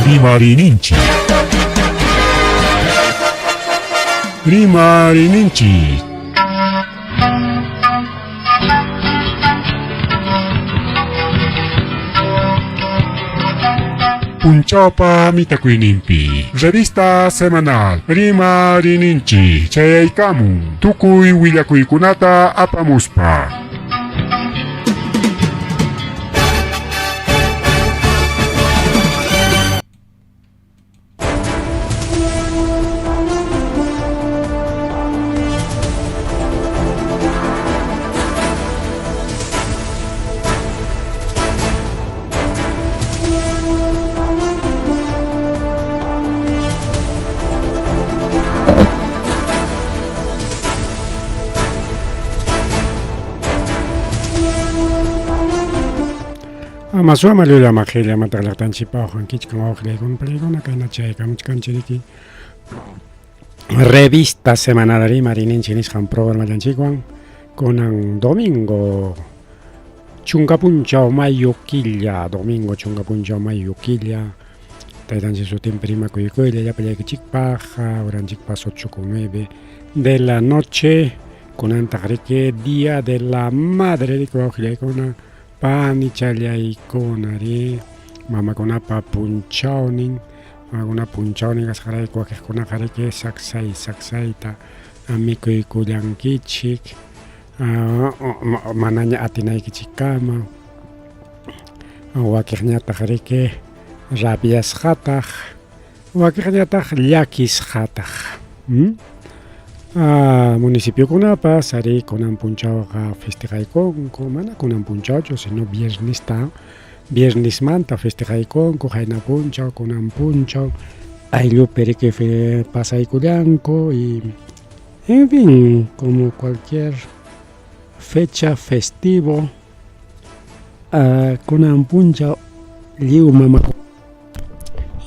Rimarininchi. Rimarininchi. Punchawpa mitakuynimpi. Revista semanal Rimarininchi. Chayaykamun. Tukuy willakuykunata apamuspa. Masua malula makhila matalaktan si pa kung kitskang okle kung palikon na kanachay kamutskan chiriki revista semanal Rimarininchi kang programa dan chikwang kunang domingo chungapunchao mayukilya domingo chungapunchao mayukilya taitan si sutin prima kuykuyle ya pelea kichikpaja oran chikpas 8:09 de la noche kunan takrike día de la madre di kuokle kuna pani chalay konari mama kona pa punchawnin mama kona punchawnin kaskaray kuakej kona karike saksay ta amikoy kulang kichik mananya atinay kichikama wakej nyata karike rabias khataj wakej nyata llakis khataj municipio kunapa sari kunan punchao ka festejaykonku mana kunan punchacho sino viernes manta festejaykonku hayna punchao kunan punchao ayllu perike pasaykullanku y en fin como cualquier fecha festivo kunan punchao lliw mama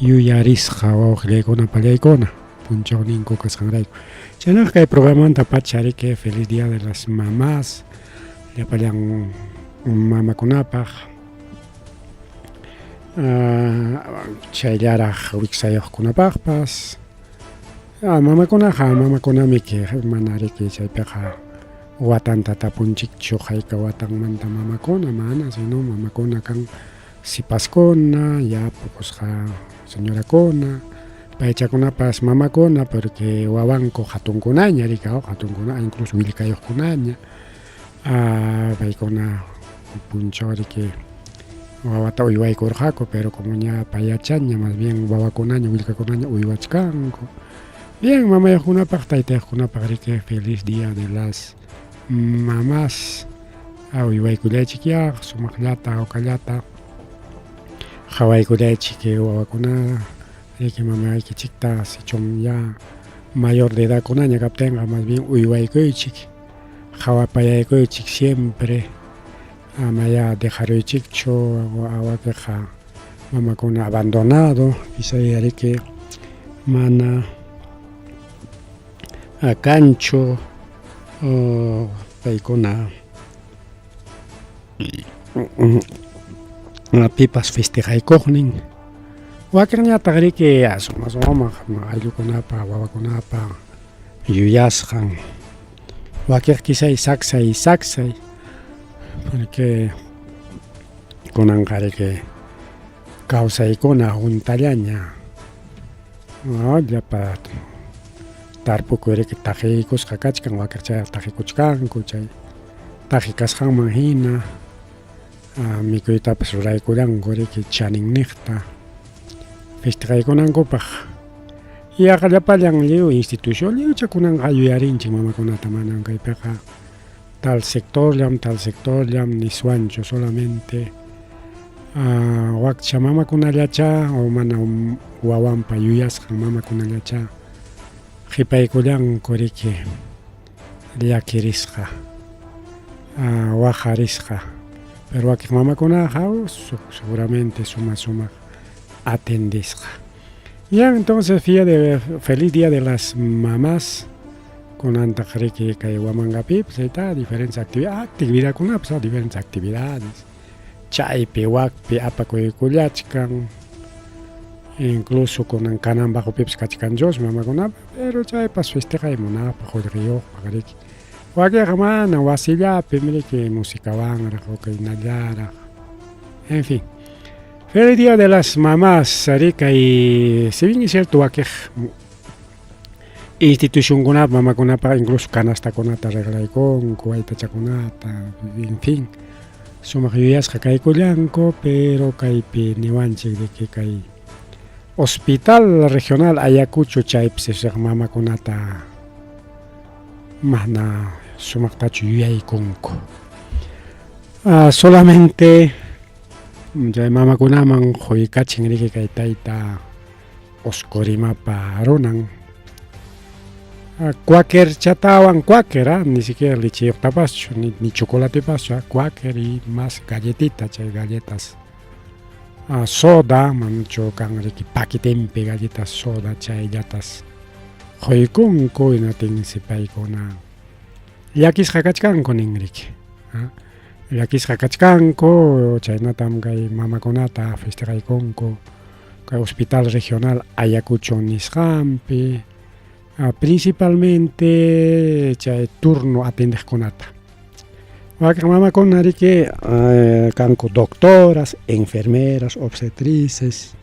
yuyarisqa wawqiykuna pallaykuna punchao ninku kasqanrayku chaynaqa kay programanta pacharike feliz día de las mamás llapallan mamakunapaq chayllaraq wiksayuqkunapaqpas mamakunami que manariki chaypiqa watanta tapunchikchu hayka watanmanta mamakuna mana sino mamakuna kan sipaskuna yapukusqa señorakuna paychakunapas mamakuna porque wawanku hatunkunaña rikao hatunkuna incluso willkayuqkunaña paykuna punchaw riki wawata uywaykurqaku pero como ña payachaña más bien wawakunaña willkakunaña uywachkanku bien mamayuqkunapaq taytayuqkunapaq riki feliz día de las mamás uywaykullaychik yaq sumaqllata awqallata qhawaykullaychik wawakuna que mamá que chicta si chon ya mayor de edad con año captenga más bien uywaykuchik hawapayaykuchik siempre amaya dejaruchikcho awakeja mama con abandonado pisayari que mana a cancho paykuna pipas festejaykuqnin wakirñata riki asuma ayllukunapa wawakunapa yuyasqan wakir kisay saksay porque kunanqa riki kawsaykuna juntallaña llapa tarpuku riki taqikusqa kachkan wakirchay taqikuchkanku chay taqikasqanman hina mikuytapas ruraykullanku riki chaninniqta festejaykunankupaq yaqallapallan lliw institución lliwchakunanqa yuyarinchik mamakunata manan kaypiqa tal sectorllam niswanchu solamente wakcha mamakunallacha o mana wawanpa yuyasqan mamakunallacha qhipaykullanku riki llakirisqa wajarisqa pero wakiq mamakunaqa seguramente sumaq atendisqa. Ya entonces feliz día de las mamás con antakriki kay wamangapi pues está diferentes actividades con diferentes actividades chaypi wakpi apakuykullachkan incluso kunan kananpaq pipas kachkanchus mamakunapa, pero chaypas festejaymunapaq qullqiyuqpaq riki. Wakiqa mana wasillapim riki musicawanraq o kaynallaraq, en fin. Feliz Día de las Mamás rika, y si bien es cierto wakij institucionkunapa mamakunapaq incluso kanastakunata reglaykunku, waytachakunata, en fin, sumaq yuyasqa kaykullanku, pero kaypi niwanchik de que kay Hospital Regional Ayacucho chaypis mamakunata mana sumaqtachu yuyaykunku. Solamente chay mamakunaman quykachin riki kay tayta Oscorimapa runan. Cualquier chatawan, cualquier, ni siquiera lichiyuqtapaschu, ni chocolatepaschu, cualquier y más galletita, chay galletas soda, mancho kan riki pakitempi galletas soda, chayllatas quykunku inatinsi paykuna llakisqa kachkanku nin riki. Llakisqa kachkanku, chaynatam kay mamakunata festejaykunku kay Hospital Regional Ayacucho nisqanpi, principalmente chay turno atendeqkunata. Waqaq mamakuna riki kanku doctoras, enfermeras, obstetrices,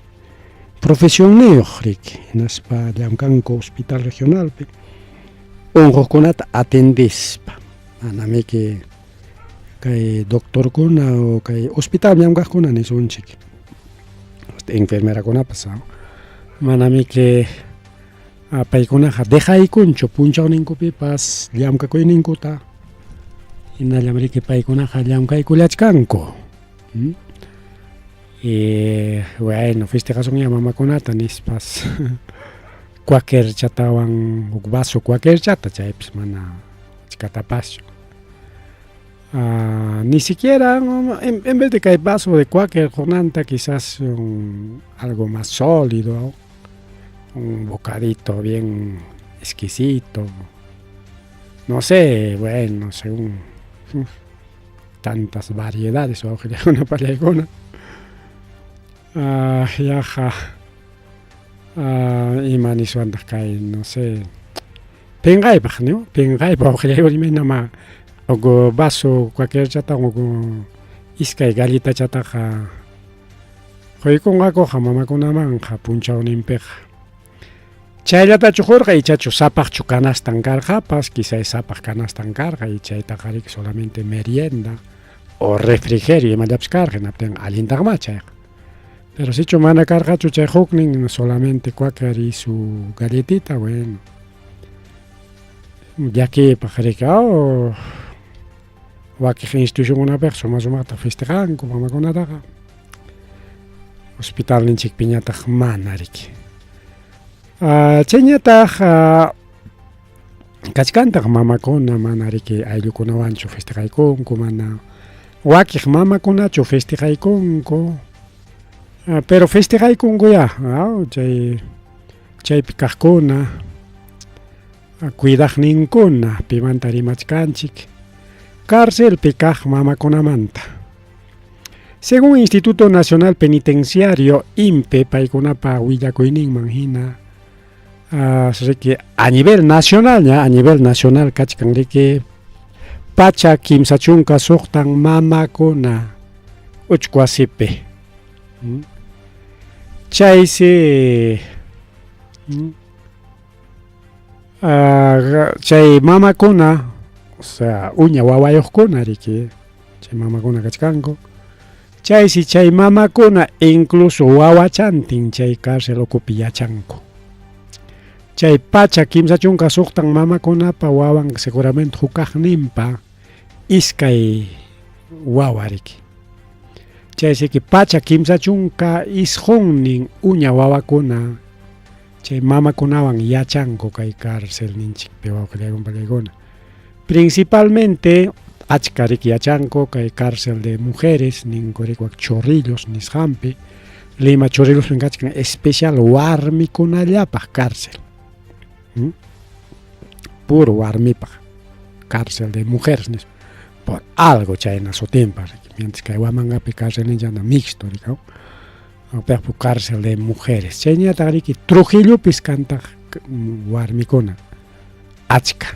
profesioniyuq riki, hinaspa llamkanku Hospital Regionalpi unquqkunata atendispa, manamiki kay doctorkuna o kay hospital llamkaqkuna nisunchik, enfermerakunapas manamiki paykunaqa dejaykunchu punchawninkupipas llamkakuyninkuta, hinallam riki paykunaqa llamkaykullachkanku. Y bueno, festejasunña mamakunata nispas cualquier chatawan uk vaso cualquier chata chaypis mana chikatapaschu. Ni siquiera en vez de que vaso de cualquier jornada, quizás algo más sólido, un bocadito bien exquisito, no sé, bueno, según tantas variedades o una palaycona. Yaja imaniswantas kay, no sé, pingaypaq, ¿no? Pingaypaq oqllaykurimanama o vaso cualquier chata o iskay gallita chataqa quykunqakuqa mamakunamanqa punchawninpiqa. Chayllata chuqurqa ichachu sapaqchu canastan karqapas, quizás sapaq canastan karqa y chaytaqa riki solamente merienda o refrigerio imallapas karqa hinaptin allintaqma chayqa. Pero si mana karqachu chay huknin solamente cualquier y su galletita, bueno, llakipaq riki wakij institucionkunapiqa sumaqta festejanku mamakunataqa, hospital ninchikpi ñataq mana riki. Chayñataq kachkantaq mamakuna mana riki ayllukunawanchu festejaykunku, mana wakij mamakunachu festejaykunku, pero festejaykunku ya, chaypi kaqkuna cuidaqninkuna pimanta rimachkanchik cárcelpi kaq mamakunamanta. Según Instituto Nacional Penitenciario INPE paykunapa willakuyninman hina riki a nivel nacional kachkan riki pacha kimsa chunka suqtan mamakuna uchku wasipi. Chaysi chay mamakuna, o sea, uña wawayuqkuna riki, chay mamakuna kachkanku. Chaysi chay mamakuna incluso wawachantin chay cárcel ukupi yachanku. Chay pacha kimsa chunka suqtan mamakunapa wawan seguramente hukaqninpa iskay wawa riki. Chaysiki pacha kimsa chunka isqunnin uña wawakuna chay mamakunawan yachanku kay cárcel ninchikpi wawqillaykuna. Principalmente achka riki yachanku kay cárcel de mujeres ninku riki wak Chorrillos nisqanpi, Lima Chorrillos kachkan especial warmikunallapaq cárcel. Puro warmipaq cárcel de mujeres por algo chayna sutinpaq riki, mientras que wamanapi cárcel ninchana mixto riki. Perpu cárcel de mujeres. Chayñata riki Trujillopis kanta warmikuna achka.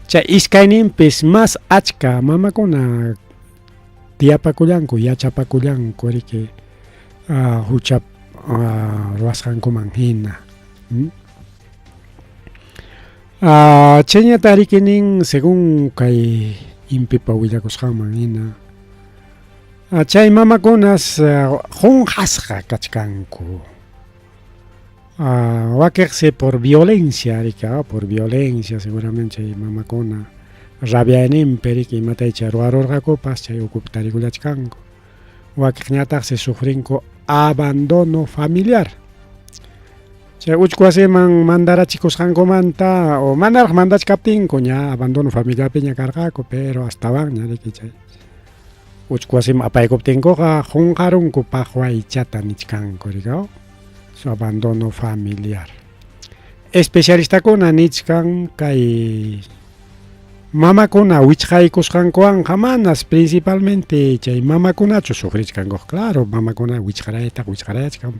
Chay iskayninpis más achka mamakuna tiapakullanku yachapakullanku riki hucha ruwasqankuman hina. Chayñata rikinin según kay impipa willakusqanman hina. Chay mamakunas junqasqa kachkanku. Wakiqsi por violencia rika, por violencia seguramente chay mamakuna rabiayninpi riki imataycha ruwarurqakupas chay ukupi tarikulachkanku. Wakiqñataqsi sufrinku abandono familiar. Chay uchku wasiman mandarachikusqankumanta o manaraq mandachkaptinku ña abandono familiarpi ña karqaku, pero astawan ña riki chay uchku wasiman apaykuptinkuqa junqarunku paqwaychata nichkanku rika, su abandono familiar. Especialistakuna nichkan kay mamakuna wichqaykusqankuwanqa manas principalmente chay mamakunachu sufrichkanku, claro mamakuna wichqarayachkan,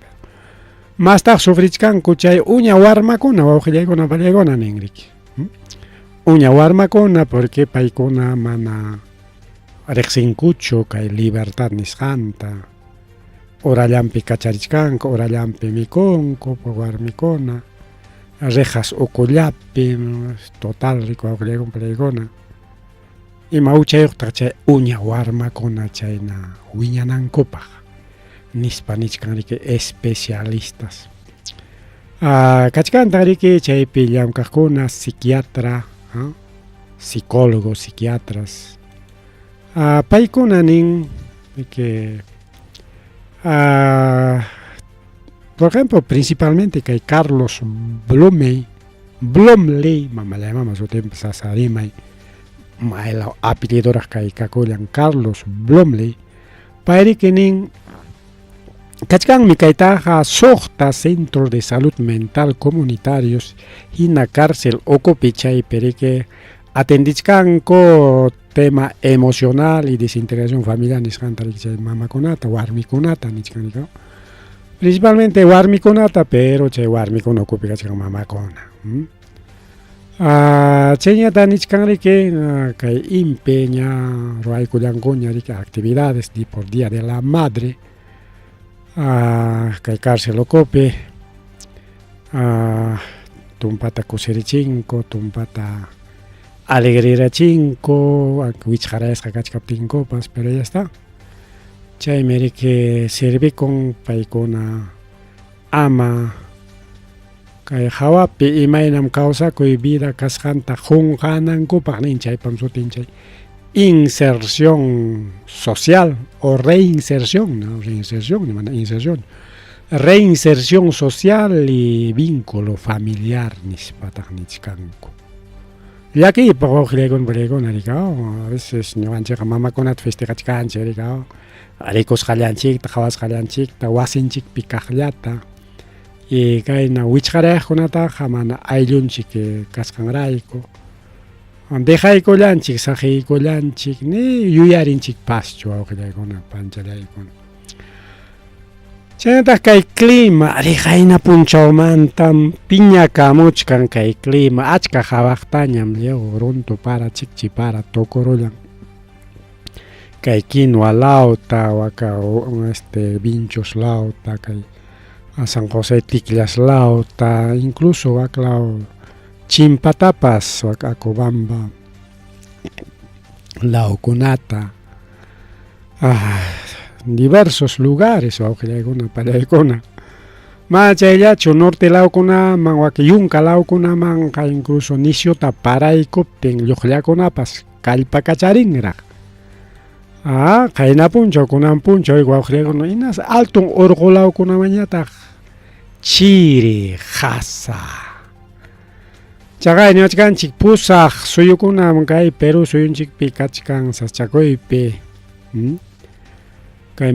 mastaq sufrichkanku chay uña warmakuna wawqillaykuna pariaykuna nin riki. Uña warmakuna porque paykuna mana riqsinkuchu kay libertad nisqanta, urallanpi kacharichkanku, urallanpi mikunku warmikuna, rejas ukullapi total riku wawqillaykuna pariaykuna. Ima uchayuqtaq chay uña warmakuna chayna wiñanankupaq nispa nichkan riki especialistas. Kachkanta riki chaypi llamkaqkuna psiquiatra, psicólogos, psiquiatras. Paykuna nin que por ejemplo principalmente kay Carlos Blomley mamallamama sutin sasarimay maylaw apellidoraq kay kakullan Carlos Blomley payriki nin kachkanmi kaytaqa suqta centros de salud mental comunitarios hina cárcel ukupi chaypi riki atendichkanku tema emocional y desintegración familiar nisqanta riki chay mamakunata warmikunata nichkanrika, principalmente warmikunata, pero chay warmikuna ukupi kachkan mamakuna. Chayñata nichkanriki kay impi ña ruwaykullankuña riki actividades por Día de la Madre kay cárcel ukupi tumpata kusirichinko, tumpata alegrerachinko, wichqarayasqa kachkaptinkupas, pero ya está. Chaymi riki sirvikun paykuna ama kay hawapi imaynam kawsakuy vida kasqanta junqanankupaq nin chaypam sutin chay inserción social o reinserción, ¿no? Reinserción social y vínculo familiar nispataq nichkanku. Llaki wawqillaykuna pariaykuna rika, a veces ñuqanchikqa mamakunata festejachkanchik rika, rikusqallanchikta, qhawasqallanchikta, wasinchikpi kaqllata, y kayna wichqarayaqkunataqa mana ayllunchik kasqanrayku dejaykullanchik, saqiykullanchik ni yuyarinchikpaschu wawqillaykuna panchallaykuna. Chaynataq kay clima riqayna punchawmanta piñakamuchkan kay clima achka hawaqtañam lluq runtu para chikchi para tukurullan kay quinoa lauta waka vinchos lauta kay San José Ticllas lauta, incluso waklaw Chimpatapas waka Cobamba laukunata, diversos lugares wawqillaykuna pariaykuna machayllachu norte lawkunaman waki yunka lawkunamanqa incluso nisyuta paraykuptin lluqllakunapas kallpakacharinraq. Qayna punchaw kunan punchaw wawqillaykuna inas altun urqu lawkunamañataq chiri qasa. Chaqay ñawachkanchik pusaq suyukunaman kay Perú suyunchikpi kachkan saschakuypi kay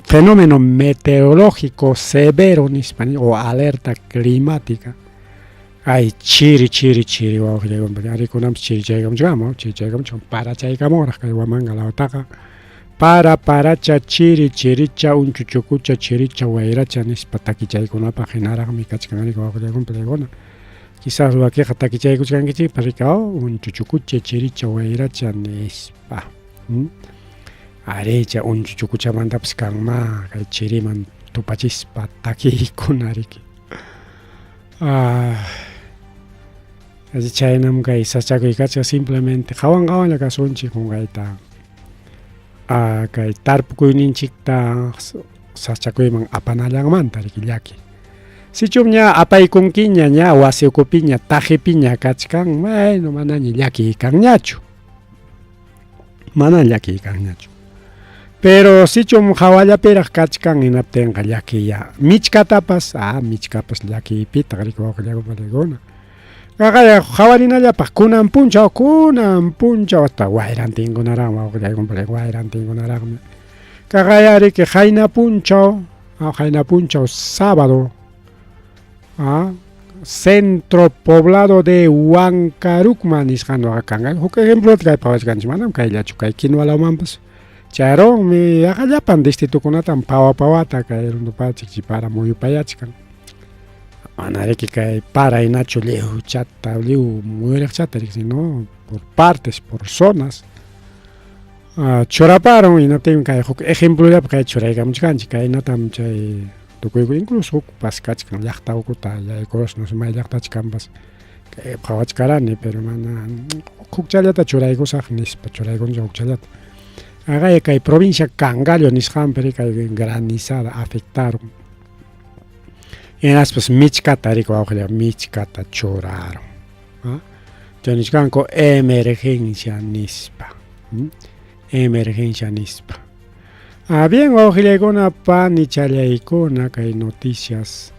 fenómeno meteorológico severo nispa o alerta climática ay chiri wawqillaykuna rikunapas chiri chaykamuchkama parachaykamuraq kay Huamanga lawtaqa paracha chiri chiricha unchuchukucha chiricha wayracha nispa takichaykunapa hinaraqmi kachkanriku wawqiykuna palaykuna quizás wakiqa takichaykuchkankichik parikao unchuchukucha chiricha wayracha nispa arecha unchuchukuchamantapas kanma kay chiriman tupachispa takiykunariki chaynam kay sachakuykacha simplemente qhawan kasunchik qunqayta kay tarpukuyninchikta sachakuyman apanallanmanta riki llaki sichum ña apaykunkiña ña wasi ukupiña tajipiña kachkan bueno manaña llakiykanñachu pero sichum hawallapiraq kachkan hinaptinqa llakiya michkatapas llakiypitaq riki wawqillaykuna qaqaya hawarinallapaq kunan punchaw hasta wayrantinkunaraqmi wawqillaykuna wayrantinkunaraqmi qaqaya riki hayna punchaw sábado centro poblado de Huancarukman nisqanuqa kanqa huk ejemplota kay phawachkanchik manam kayllachu kay Kinuwalamanpas chayronmi llapan distritukunatan pawata kay runupachik chipara muyupayachkan mana riki kay paraynachu liw muyuriqchata riki sino por partes por zonas churaparon hinaptin kay huk ejemplollapi kay churaykamuchkanchik kaynatam chay tukuyku incluso huk paskachkan llaqta ukuta yaykuros no sé may llaqtachi kanpas kay phawachkarani pero mana hukchallata churaykusaq nispa churaykunchik hukchallata qaqaya kay provincia Cangallo nisqanpi kay granizada afectaron hinaspas michkata riki wawqilla michkata churaron chay nishkanku emergencia nispa bien wawqillaykunapa nichallaykuna kay noticias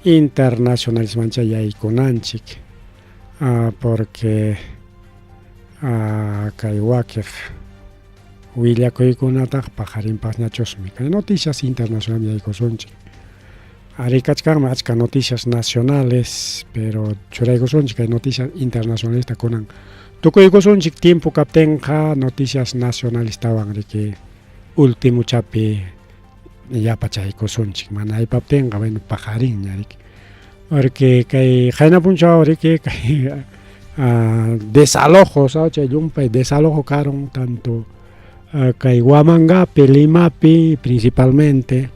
internacionales mancha yaykunanchik porque kay wakiq willakuykunataq pajarinpaqñachusmi kay noticias internacionales yaykusunchik ari kachkanmi achka noticias nacionales pero churaykusunchik kay noticias internacionalista kunan tukuykusunchik tiempo kaptinqa noticias nacionalistawan riki último chapi yapachaykusunchik mana aypaptinqa bueno pajarinña riki porque kay hayna punchaw riki kay desalojos chay llumpay desalojo karon tanto kay Huamangapi Limapi principalmente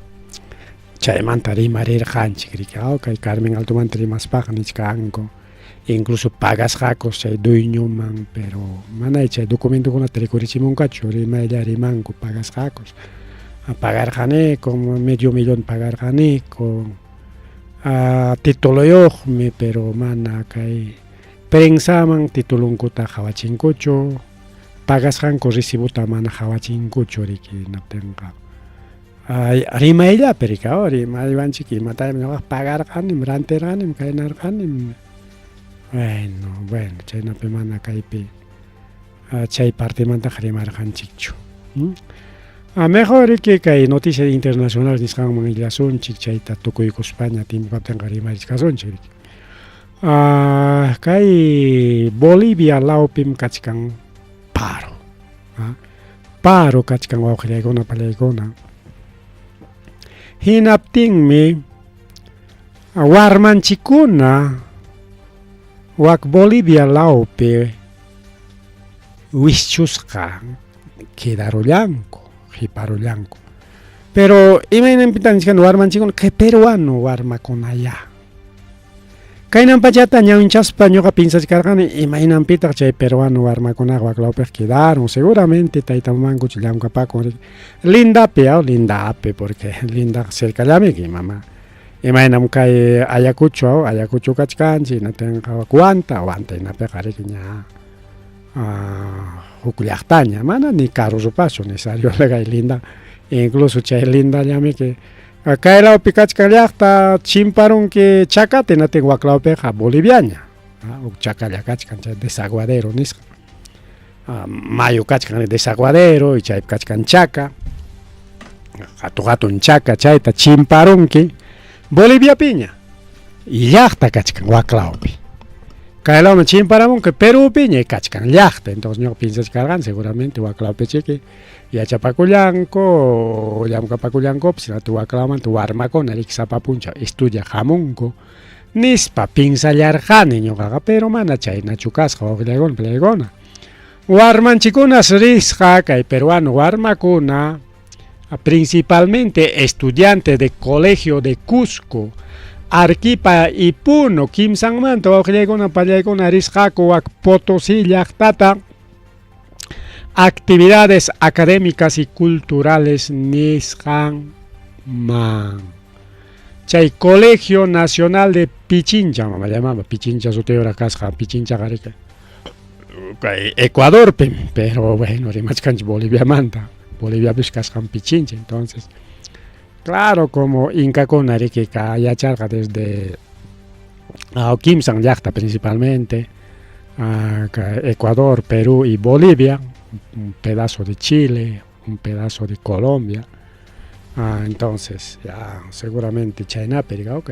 chaymanta rimarirqanchik riki kay Carmen Altomanta rimaspaq nichkanku incluso pagasqakus chay dueñoman pero mana chay documentokunata rikurichimunkachu rimaylla rimanku pagasqakus pagarqaniku medio millón pagarqaniku tituloyuqmi pero mana kay prensaman titulunkuta hawachinkuchu pagasqanku recibuta mana hawachinkuchu riki naptinqa rimayllapi riki rimaywanchik imatami ñuqa pagarqanim rantirqanim kaynarqanim bueno chaynapi mana kaypi chay partemanta rimarqanchikchu mejor riki kay noticias internacionales nisqanman illasunchik chayta tukuykuspaña timpaptinqa rimarishkasunchik riki kay Bolivia lawpim kachkan paro kachkan wawqillaykuna pallaykuna hinaptinmi warmanchikuna wak Bolivia lawpi wischusqa quedarullanku hiparullanku pero imaynanpitan nishkani warmanchikuna kay peruano warmakunaya kaynanpachata ñawinchaspa ñuqa pinsachkarqani imaynanpitaq chay peruano warmakunaqa wak lawpiqa quedaron seguramente taytamamankuchik llamkapakun lindapi porque linda cercallami mama imaynam kay Ayacucho kachkanchik hinaptinqa Wanta hinapiqa riki ña huk llaqtaña mana ni carro rupachu necesario kay linda incluso chay lindallami que kay lawpi kachkan llaqta chimparunki chacata hinaptin wak lawpiqa boliviaña huk chacalla kachkan chay desaguadero nisqa mayu kachkan desaguadero y chaypi kachkan chaca hatun chaca chayta chimparunki Bolivia piña y llaqta kachkan wak lawpi Kailama chimparamun que Perú piña kachkan llaqta, entonces ñoqa piensas karqan seguramente waklawpi chiki yachapakullanku llamkapakullankupas sino waklamantu warmakuna riqsapapuncha estudia hamunku nispa piensallarqani ñuqaqa pero mana chaynachu kasqa wawqiykuna palaykuna warmanchikunas risqa kay peruano warmakuna principalmente estudiantes de colegio de Cusco Arequipa y Puno kimsanmanta wawqiykuna pallaykuna risqaku wak Potosí llaqtata actividades académicas y culturales nisqanman chay Colegio Nacional de Pichincha me llamaba Pichincha sutiora kasqa Pichincha qariqa Ecuador pero bueno rimachkanchik Bolivia manta Bolivia kasqan Pichincha entonces claro como Incacuna riquika yacharqa desde Kimsan llaqta principalmente Ecuador, Perú y Bolivia un pedazo de Chile un pedazo de Colombia entonces ya seguramente China pero ok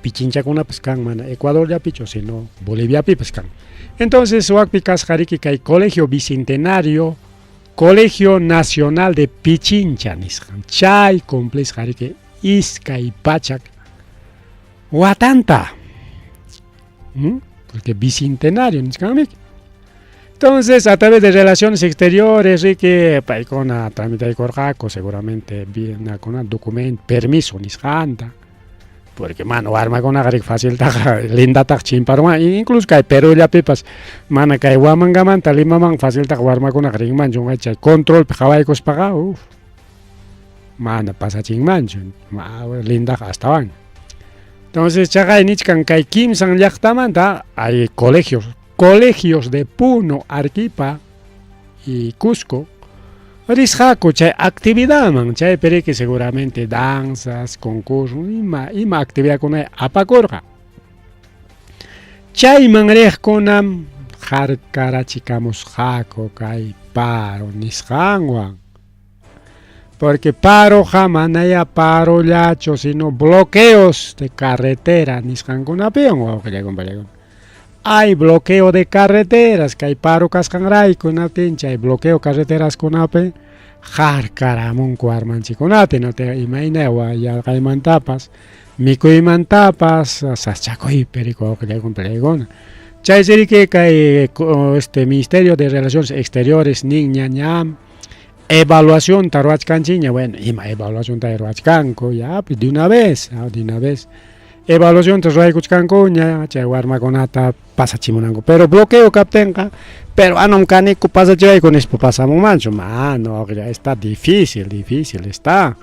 Pichincha kuna pescan mana Ecuador ya picho sino Bolivia pi pescan entonces wakpi kasqariki kay Colegio Bicentenario Colegio Nacional de Pichincha nisqan chay complex qariki iskay pachak watanta porque bicentenario nisqanmi entonces a través de relaciones exteriores rique paykuna tramitaykurqaku seguramente bien con documento permiso nisqanta porque mano warmakunaqa rik fácil taqa lindataq chimparwan incluso kay Perullapipas mana kay Huamangamanta Limaman fácil taqa warmakunaqa rinmanchu chay controlpi qhawaykuspaqa mana pasachinmanchu lindaqa astawan entonces chaqay nichkan kay kimsan llaqtamanta hay colegios de Puno, Arequipa y Cusco risqaku chay actividadman chay periki seguramente danzas, concursos ima actividadkuna apakurqa chayman riqkunam harkarachikamusqaku kay paro nisqanwan porque paro manaya parollachu sino bloqueos de carretera nisqankunapiwan wawqillaykuna hay bloqueo de carreteras que hay paro kasqanraykunatin chay bloqueo carreteras kunapi harkaramunku warmanchikunata no te imaynawa yallqaymantapas mikuymantapas saschakuypi riku wawqillaykuna palaykuna chay siriki kay Ministerio de Relaciones Exteriores niña ñam evaluación taruachkanchiña bueno ima evaluación taruachkanku ya de una vez evaluación tasraykuchkankuña chay warmakunata pasachimunanku pero bloqueo kaptenqa pero anom kaniku pasachirayku nispa pasamunmanchu mano ya está difícil está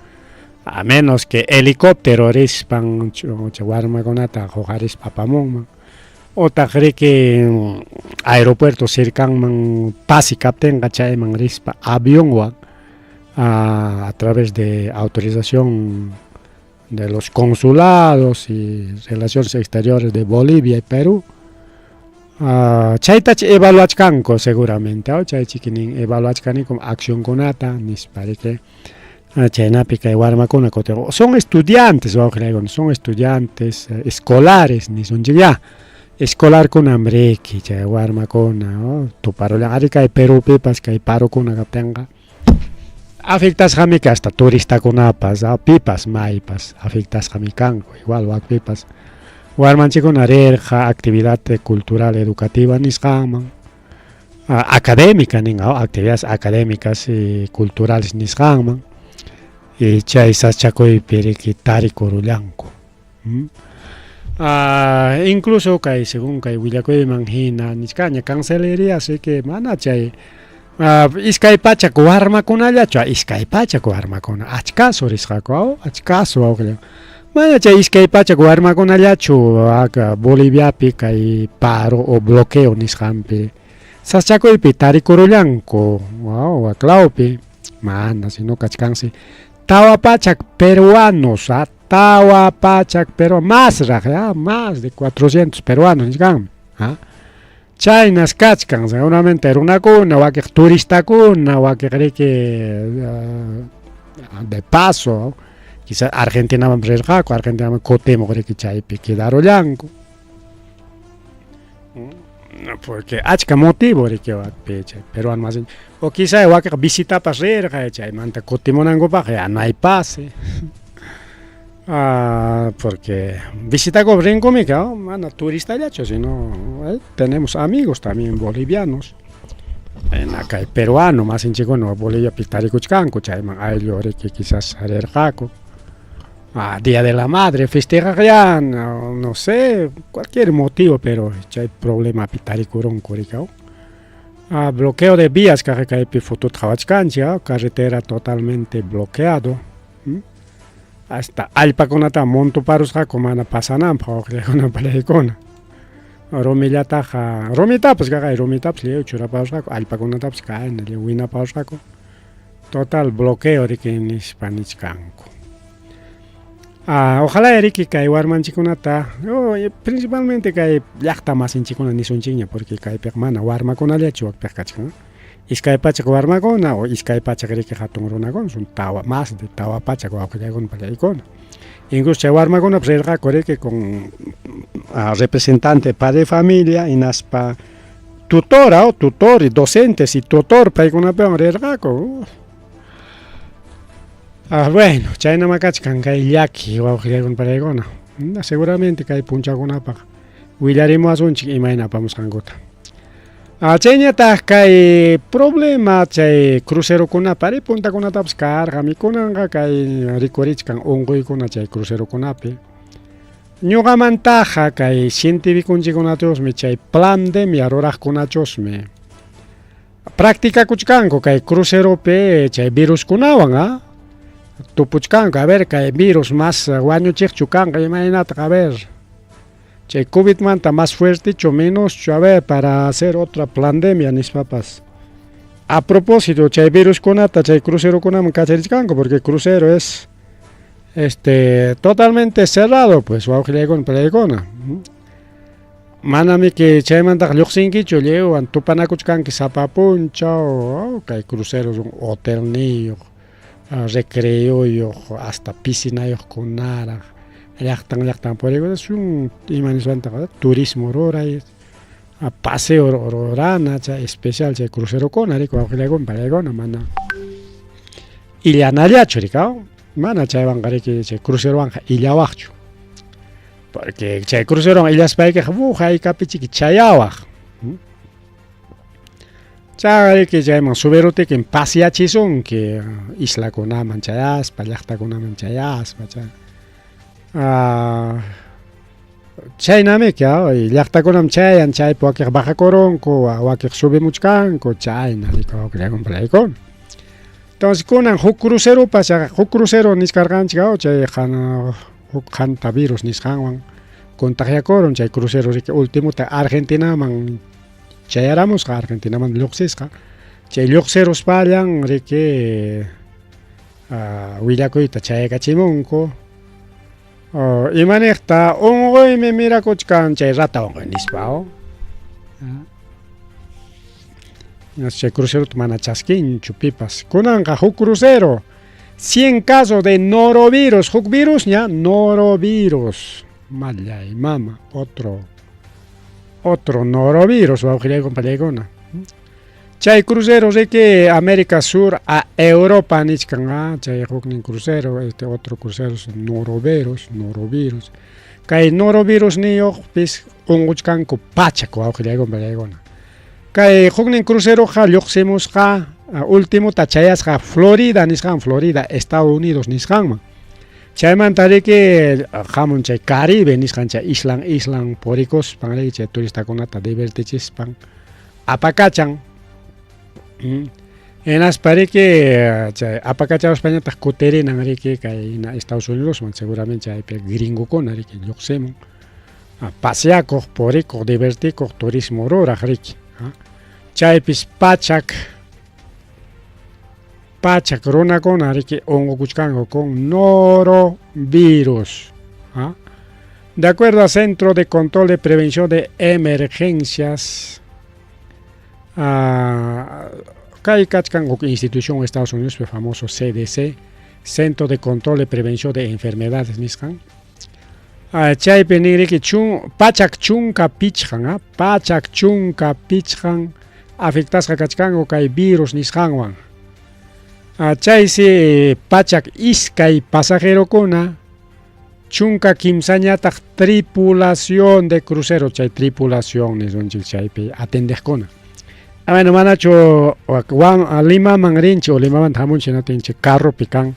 a menos que helicóptero rispan chay warmakunata huqarispa apamunman otaq riki aeropuerto cercanman pasi kaptenqa chayman rispa avionwan a través de autorización de los consulados y relaciones exteriores de Bolivia y Perú chayta evaluachkanku seguramente chay chikinin evaluachkani como acción kunata nisparike chaynapi kay warmakuna son estudiantes son estudiantes escolares nisonchik ya escolar kunam riki chay warmakuna tuparullan ari kay Perupipas kay parukuna kaptenqa afectasqami hasta turistakunapas pipas maypas afectasqami kanku igual wakpipas warmanchikuna rirqa actividad cultural educativa nisqanman académica actividades académicas y culturales nisqanman y chay saschakuypi riki tarikurullanku incluso kay según kay willakuyman hina nisqaña cancelería así que mana chay iskay pachak warmakunallachu iskay pachak warmakuna achkaso risqaku achkaso wawqillan mana chay iskay pachak warmakunallachu Boliviapi kay paro o bloqueo nisqanpi saschakuypi tarikurullanku waklawpi mana sino kachkansi tawa pachak peruanos más de 400 peruanos nisqanmi chaynas kachkan seguramente runakuna wakiq turistakuna wakiq riki de paso quizás Argentinaman rirqaku Argentinaman kutimuq riki chaypi quedarullanku porque achka motivo riki wakpi chay peruano más o quizá waka visita pasrerqa chay manta kutimunankupak ya no hay pase. Porque visita Cobrencomika, mana turista yacho, sino tenemos amigos también bolivianos. En acá hay peruano, más en chico no, Bolivia pitaricuchcanco, chayman, ay llore que quizás arerjaco. Día de la Madre, festejarían, no sé, cualquier motivo, pero hay problema pitaricurón curicao. Bloqueo de vías, que futut carretera totalmente bloqueado. Hasta alpaconata monto parusqa mana pasanam pawqriquna palaykuna romillataqa romitapas kaqay romitapas leo churapawsqaku alpakunatapas kayna leo winapawsqaku total bloqueo riki nispanichkanku. Ojalá riki kay warmanchikunata principalmente kay llaqta masinchikuna nisunchikña porque kaypiq mana warmakunallachu wakpiq kachkan. Iskay pachak warmakuna o iskay pachak riki hatun runakuna son tawa más de tawa pachak wawqillaykuna palaykuna. Incluso chay warmakuna rirqaku riki con representante padre de familia hinaspa tutora o tutor docentes y tutor paykunapiwan rirqaku. Bueno, chayna makachkan kay llaki wawqillaykuna palaykuna. Seguramente kay punchakunapaq willarimusunchik imaynapamusqankuta. Chayñataq kay problema chay crucerokunapi puntakunatapas karqamikunanqa kay rikurichkan unquykuna chay crucerokunapi. Ñuqamantaqa kay científikunchikkunachusmi chay pandemia ruraqkunachusmi practicakuchkanku kay cruceropi chay viruskunawan tupuchkanku a ver kay virus más wañuchiqchu kanqa imaynataq a ver. Chay COVID manta más fuerte, menos, a ver, para hacer otra pandemia, mis papás. A propósito, chay virus kunata, chay crucero kunaman kacharichkanku, porque el crucero es totalmente cerrado, pues, wawqillaykuna palaykuna. Manami que chaymantaq lluqsinkichu llewan tupanakuchkanki sapapunchaw, kay cruceros hotelniyuq, recreoyuq, hasta piscinayuq kunaraq. Llaqtan purikuna shun imaniswantaqa turismo ruray paseo rurana chay especial chay crucerokuna riki wawqillaykuna palaykuna mana illanallachu rikaw mana chaywanqa riki chay crucerowanqa illawaqchu porque chay crucerowan illaspaykiqa haykapichiki chayawaq chay riki chayman subirutikin paseachisunki islakunaman chayaspa llaqtakunaman chayaspa chay chaynamiki llaqtakunam chayan chaypi wakiq bajakurunku wakiq subimuchkanku chayna riki wawqillaykuna palaykuna. Entonces kunan huk cruceropas huk crucero niskarqanchik chay huk hantavirus nisqanwan contagiakurun chay crucero riki ultimuta Argentinaman chayaramusqa Argentinaman lluqsisqa chay lluqsiruspallan riki willakuyta chayakachimunku. Imanejta unquymi mirakuchkan chay rata unquy nispa chay crucerota mana chaskinchu pipas kunanqa huk crucero 100 casos de norovirus huk virus ña norovirus mallay mama otro norovirus wawqillaykuna palaykuna. Chay crucero riki América Sur a Europa nichkan chay huknin crucero otro crucero norovirus kay norovirus niyuqpis unquchkanku pachak wawqillaykuna palaykuna. Kay huknin crucero lluqsimusqa ultimuta chayasqa Florida nisqan Florida Estados Unidos nisqanman. Chaymanta riki hamun chay Caribe nisqan chay islan purikuspan riki chay turistakunata divertichispan apakachan. Enaspariki chay apakachawaspañataq kuterinan riki kay Estados Unidos seguramente chaypi gringokuna riki lluqsimun paseakuq purikuq divertikuq turismo ruraq riki chaypis pachak runakuna riki unqukuchkanku con norovirus. De acuerdo al Centro de Control de Prevención de Emergencias kay kachkan institución de Estados Unidos famoso CDC Centro de Control de Prevención de Enfermedades nisqan Chaypi ninriki pachak chunka pichqan, pachak chunka pichqan afectasqa kachkanku kay virus nisqanwan. Chaysi pachak iskay pasajerokuna chunka kimsañataq tripulación de crucero, chay tripulación nisunchik chaypi atendeqkuna. Bueno, manachu Limaman rinchi o Limaman hamunchi natinchi carropi kan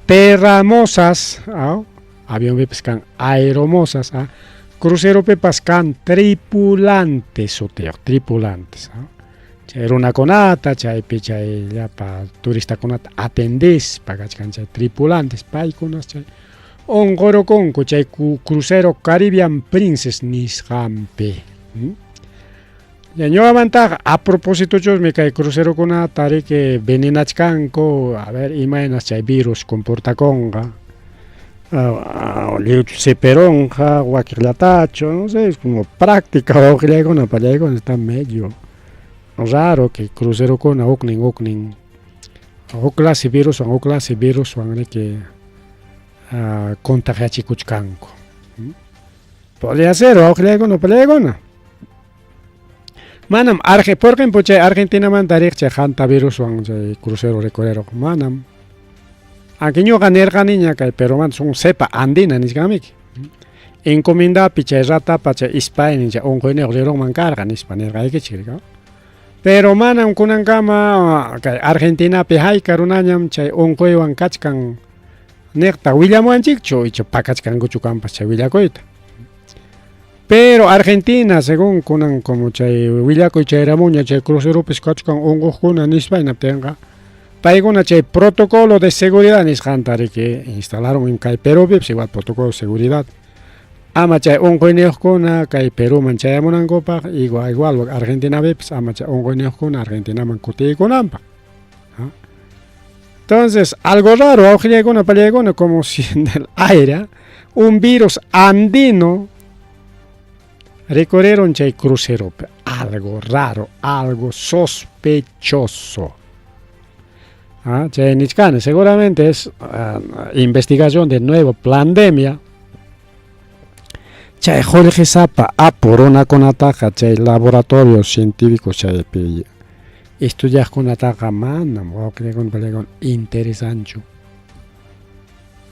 terramosas, avionpipas kan aeromosas, cruceropipas kan tripulantes tripulantes. Chay runakunata chaypi chay llapa turistakunata atendispa kachkan chay tripulantes paykunas chay onqorokunku chay crucero Caribbean Princess nisqanpi. Ñuqamantaqa a propósito chusmi kay crucerokuna tariki venenachkanku, a ver imaynas chay virus comportakunqa, seperonqa wakiqllatachu, no sé, es como práctica wawqillaykuna pallaykuna está medio raro que crucerokuna huknin huk clase viruswan riki contagiachikuchkanku. Podría ser wawqillaykuna pallaykuna. Manam por ejemplo chay Argentinamanta riq chay hantaviruswan chay crucero recorrero manam. Aunque ñuqa nirqaniña kay Perumanta son cepa andina nisqamiki. Encomendapi chay ratapa chay España chay unquyniyuq riruqman karqa nispa nirqaykichik rika. Pero manam kunankama kay Argentinapi hayka runañam chay unquywan kachkan niqta willamuanchikchu icha pakachkankuchu kanpas chay willakuyta. Pero Argentina, según kunan como chay willakuy chayramuña chay cruceropis kachkan unquqkuna nispayna tenga, paykuna chay protocolo de seguridad nisqanta riki instalaron en kay Perupipas igual protocolo de seguridad. Ama chay unquyniyuqkuna kay Peruman chayamunankupaq igual Argentinapipas ama chay unquyniyuqkuna Argentinaman kutiykunanpaq. Entonces, algo raro wawqillaykuna pallaykuna como si en el aire un virus andino recorrieron chay crucero, algo raro, algo sospechoso. Chay nichkani, seguramente es investigación de nuevo, pandemia. Chay Jorge Zapa apurunakunataqa chay laboratorios científicos chaypi estudiaqkunataqa manam wawqillaykuna pallaykuna interesanchu.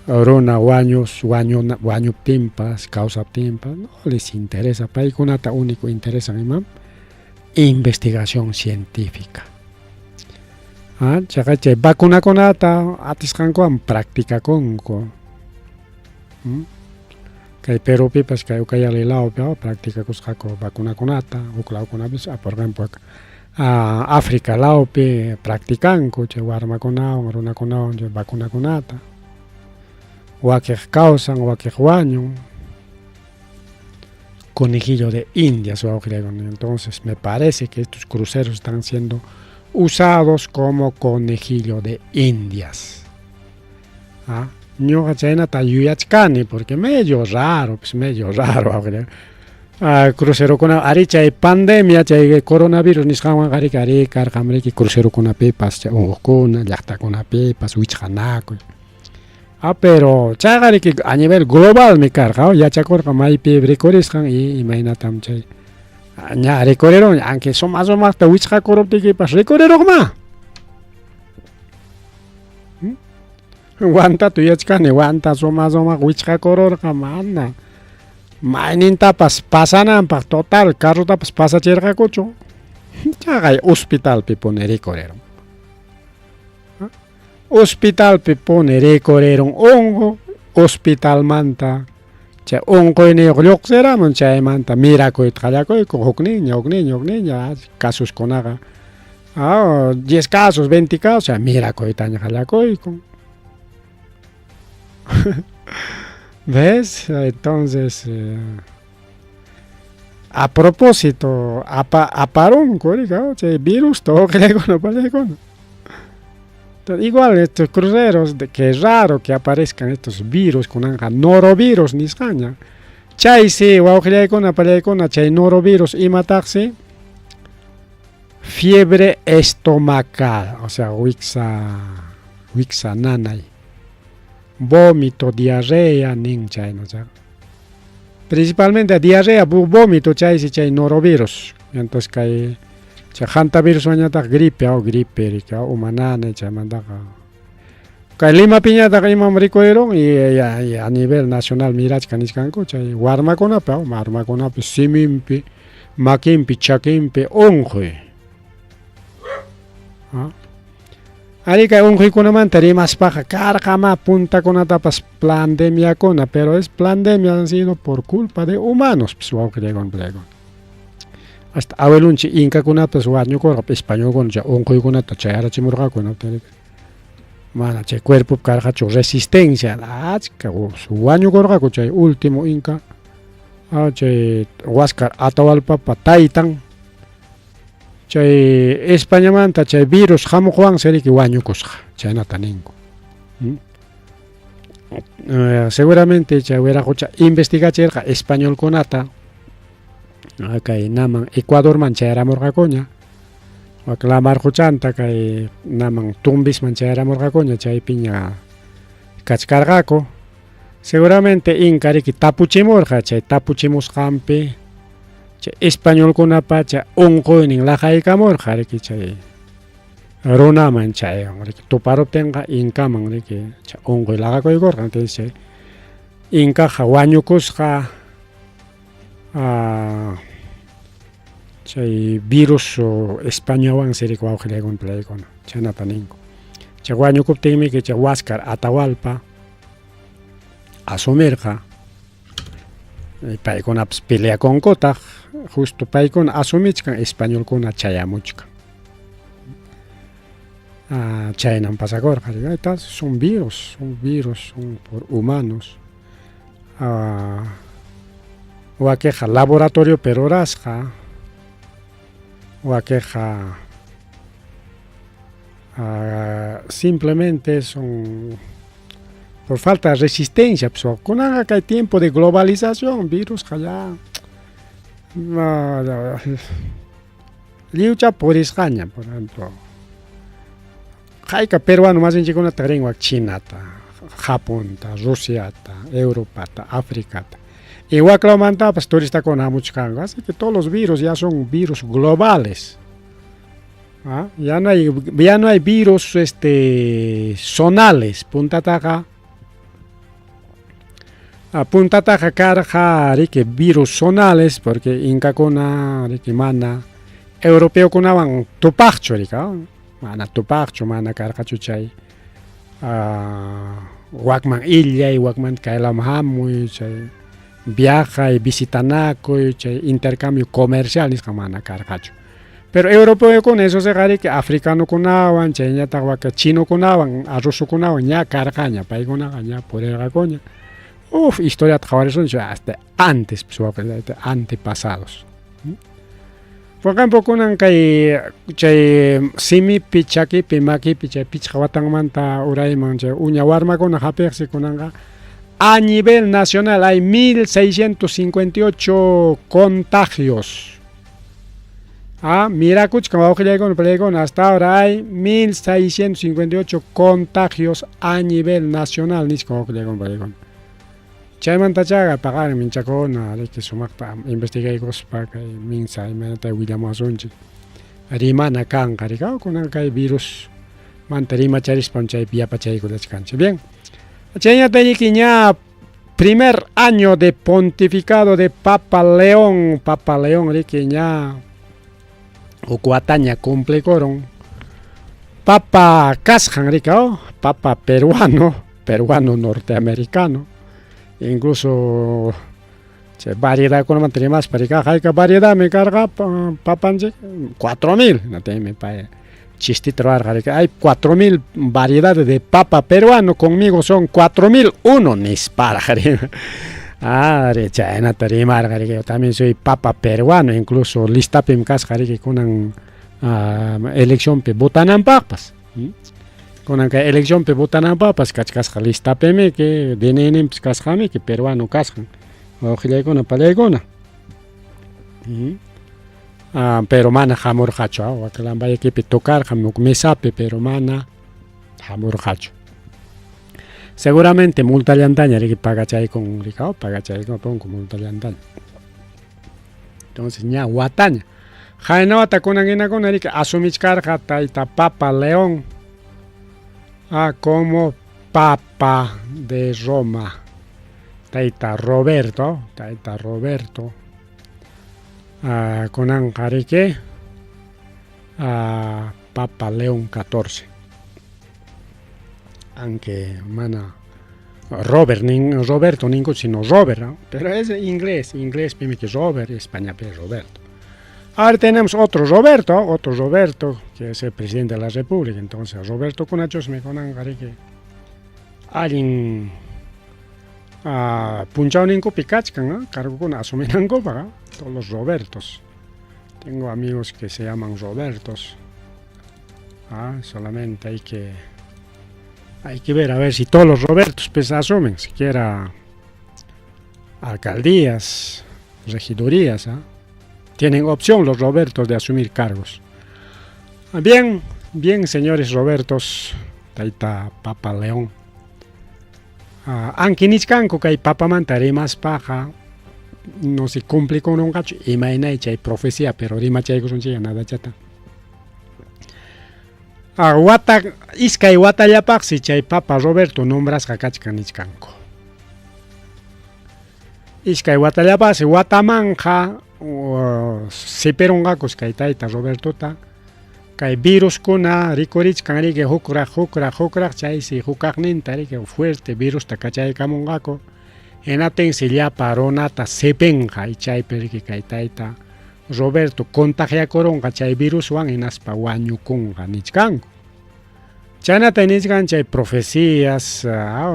Runa wañuptinpas, causaptinpas, no les interesa. Paykunata único interesan imam investigación científica. Chaqa chay vacunakunata atisqankuwan practicakunku. Kay Perupipas kay ukayalilawpi practicakusqaku vacunakunata, uk lawkunapas por ejemplo África lawpi practicanku chay warmakunawan runakunawan chay vacunakunata. Wakiq causan, wakiq wañun. Conejillo de Indias, entonces me parece que estos cruceros están siendo usados como conejillo de Indias. Ñuqa chaynata yuyachkani porque medio raro. Crucerokuna ari chay pandemia chay coronavirus nisqanwan ari karqamriki crucerokunapipas chay unquqkuna llaqtakunapipas wichqanakuy. Pero chayqariki a nivel global mi karqa yachakurqa maypi rikurisqan y imaynatam chay ña rikurieron aunque somaqta wichqakuruptikipas rikurirukma. Wanta tuyachkani wanta somaq wichqakururqa mana maynintapas pasananpaq total carrotapas pasachirqakuchu. Chaqay hospitalpi puni rikurieron. Hospitalpi puni rikurieron unqu hospitalmanta chay unquyniyuq lluqsiramun chaymanta mirakuyta qallakuyku hukniña casuskunaqa 10 casos 20 casos mirakuytaña qallakuyku. ¿Ves? Entonces a propósito aparunku chay virus toqllaykuna pallaykuna. Igual estos cruceros, que es raro que aparezcan estos virus, kunanqa norovirus nisqaña. Chaysi wawqillaykuna pallaykuna chay norovirus imataqsi fiebre estomacal, o sea, wixa nanay, vómito, diarrea nin chayna. principalmente diarrea, vómito, chay norovirus. Entonces, chay hantavirus wañata gripe o gripe, rica, humanana, chay mandaca. Kay Lima piñata kay imam ricoeron y a nivel nacional mirach caniscanco, chay warmaconape, marmaconape, simimpi, maquimpi, chaquimpi, onjue. Ari kay onjue kunaman tarimas paja, carcama punta con tapas pandemia cona, pero es pandemia han sido por culpa de humanos, pues plegon. Hasta abuelunchi inca kuna pues guaño con español con ya onjue kuna tachara chimurga con mana che cuerpo carga resistencia, su guaño corga con chay último inca, che huáscar Atahualpa pataitan. Chay España manta chay virus jamo Juan seri que guaño cosja, chay nataningo. Seguramente chay hubiera cocha investiga cherja español conata. Kay naman Ecuador man chay era morga coña. Waklamar cochanta kay naman tumbis man chay era morga coña chay piña cachcargaco. Seguramente inkari que tapuchimorja chay tapuchimos jampe. Español con apacha onjo en la jaikamor jare que chay rona man chay tu paro tenga inka man que onjo la ko igor antes chay inka jawaño kusja chay virus español seri ko jale con play con chana taningo chawaño ko temi que chahuáscar Atahualpa asumirja paikon pelea con kota justo paikon asumichkan español con chayamuchka chaynan pasakor estas son virus son por humanos wakeja laboratorio perorasja wakeja simplemente son por falta de resistencia, pues con que hay tiempo de globalización, virus allá, liucha por España, por ejemplo, jaica peruano más en chicona terreno China, Japón, Rusia, Europa, África, igual que lo manda, pues turista con amuchkanga, así que todos los virus ya son virus globales. Ya no hay virus zonales, punta taja. Punta taja carja que virus zonales porque inca cona que mana europeo conaban tupacho rica mana tupacho mana carja chuchay wakman illa y wakman kailam hamu chay viaja y visitanaco y chay intercambio comercial es mana carjacho pero europeo con eso se gari que africano conaban chay ña tahuaca chino conaban ruso conaban ña carjaña paigona ña por el coña. Historia de hasta antes, antepasados. Por ejemplo, con que simi pichaki, pimaki, pichawatang manta, uraiman, uñawarma con ajaperse con a nivel nacional hay 1658 contagios. Mira, hasta ahora hay 1658 contagios a nivel nacional. Chayman tachaga pagar minchakona que sumakta investigué cospa que minsa y menata William Azunchi rimana kan karika con kay virus mantarima charis panchay pia pachay con descanche. Bien, chaya teniquiña primer año de pontificado de Papa León riquiña o cuataña cumple coron Papa Casjan rica Papa peruano norteamericano. Incluso variedad con materia más para acá hay que variedad me carga papanje 4000 no te me pae chistito hay 4000 variedades de papa peruano conmigo son 4001 nispara chayna tarima yo también soy papa peruano incluso lista pim cas que con elección pe votanan papas con la elección pe votan papas cachas lista peme que DNN casjame que peruano casjan ojile con palegona pero mana jamor hacho o que la vaya que tocar jamuk me sape pero mana jamor hacho seguramente multa llantaña que paga chay con ricao, paga chay con multa llantaña. Entonces, ya, guataña. Jaina watakunangina con Erika, asumichkarja taita Papa León como Papa de Roma. Taita Roberto, con Anjarique, Papa León XIV. Aunque, mana, Roberto, ningún sino Robert, ¿no? Pero es inglés, pime que Robert, España, pero Roberto. Ahora tenemos otro Roberto, que es el presidente de la República. Entonces, Roberto Conachos me conan que alguien punchado ninco picachcan, ¿no? Cargo con asuminango para todos los Robertos. Tengo amigos que se llaman Robertos. Solamente hay que ver a ver si todos los Robertos pues asumen, siquiera alcaldías, regidurías, tienen opción los Robertos de asumir cargos. Bien, señores Robertos, taita Papa León. Aunque nichcanco que hay Papa Mantare más paja, no se cumple con un gacho, imagina y hay profecía, pero rima chay con nada chata. Iskay watallapak si chay Papa Roberto nombras kakachka nichcanco. Iskay watallapak si watamanja seperongakos kay taita Roberto kay virus kuna rikorich kanrike hukrak chay si hukakninta rike fuerte virus takachay kamongako enaten silia paronata sepenja y chay perike kay taita Roberto contagia koronga chay virus wan enaspa wañukunga nichkanko. Chaynata nichkan chay profecías,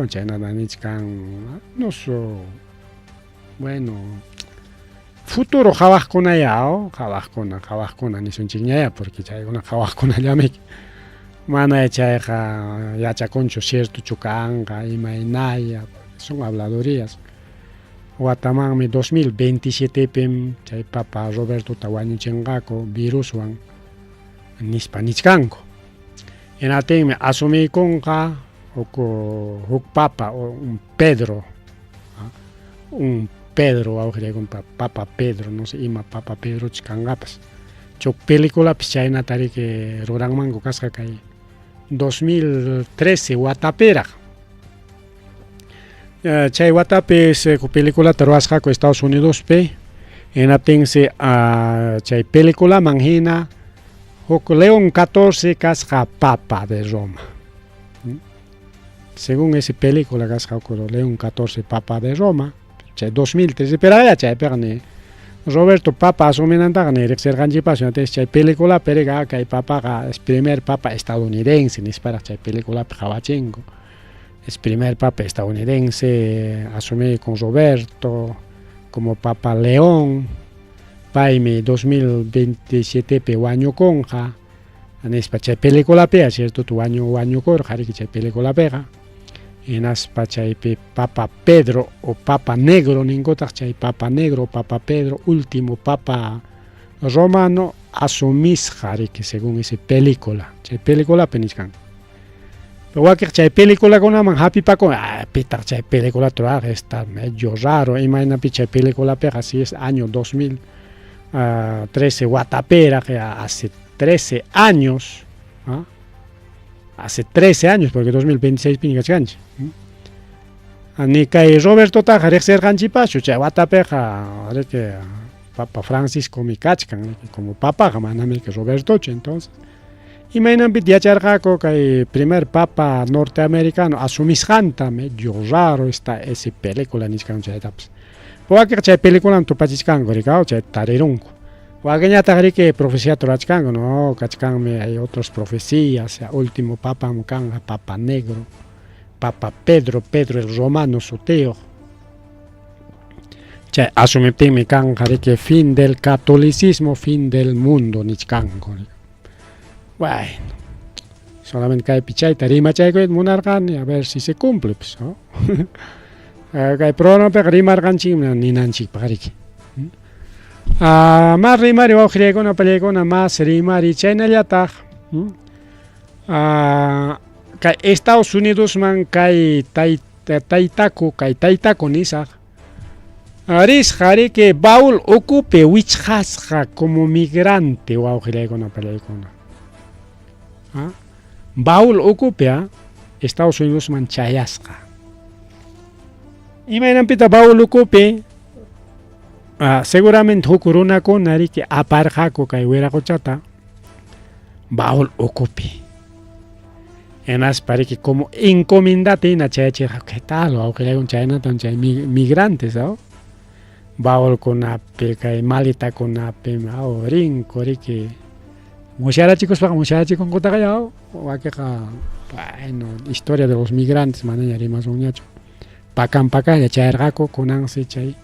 chaynata nichkan no so bueno futuro jabajkuna ya, jabajkuna ni son chiñaya porque chay una jabajkuna llame mana chayja yachaconcho cierto chukanga y mainaya son habladurías. Guatamami 2027 pem chay Papa Roberto tawañu chengako virus wan nispa nichkanko. En ateme asumí conja o Papa o un Pedro, ahora con Papa Pedro, no sé, ima Papa Pedro chicangapas. Chok película pichayna tari que Rorang Mango Casca Calle 2013 Guatapera. Chay Guatape se película terwasja con Estados Unidos pe. En atense a chay película manjina León XIV casca Papa de Roma. Según esa película casca León XIV Papa de Roma. 2013, pero allá chay perne Roberto Papa asuminanta gane ser ganjipaso antes chay película perega que Papa es primer Papa estadounidense ni para chay película jabachengo es primer Papa estadounidense asumí con Roberto como Papa León paime 2027 pe año conja anes pa chay película pega cierto tu año cor jari que chay película pega en aspachay Papa Pedro o Papa Negro ningotas chay Papa Negro Papa Pedro último Papa romano asumís jari que según esa película chay película peniscan pero que chay película con una happy pa con pitar chay película toda está medio raro imagina chay película pega así es año 2013 Guatapera que hace 13 años hace 13 años, porque 2026 piñas ganchi. Anika y Roberto Tajar ser ganchi pacho, Guatapeja, que Papa Francisco Mikachkan, como Papa Gamanami que Roberto, entonces. Y me han pedido que el primer Papa norteamericano asumis janta, medio raro está esa película ni siquiera etapas. Porque esa película en tu pachiscango, ricao, tarirunco. Guagueña tagari que profecía torachcango, no, cachcanme hay otras profecías, último Papa Mukanga, Papa Negro, Papa Pedro el Romano Soteo. Asumite mi canga que fin del catolicismo, fin del mundo, nichcango. Bueno, solamente cae pichaita, rima chayco es monarcani, a ver si se cumple, pues, ¿no? Cae programa pero rima arganchim, ni nanchi, pagarique. Más rimari o griego na pelegona más rimari chena yataj kay Estados Unidos man kay taytaco nisa aris jari que baul ocupe wichhasja como migrante o aujilekona peleikona baul ocupe Estados Unidos man chayasja imaginampita baul ocupe seguramente hukuruna con nari que aparjako kay werakochata baul ocupe en aspari que como encomendate na chache que tal o que un chayna tan chay migrantes baul con ape kay malita con ape o ring que muchara chicos para muchara chicos con kaya o aqueja bueno historia de los migrantes manera más un yacho pakan ya chaergako con anse chay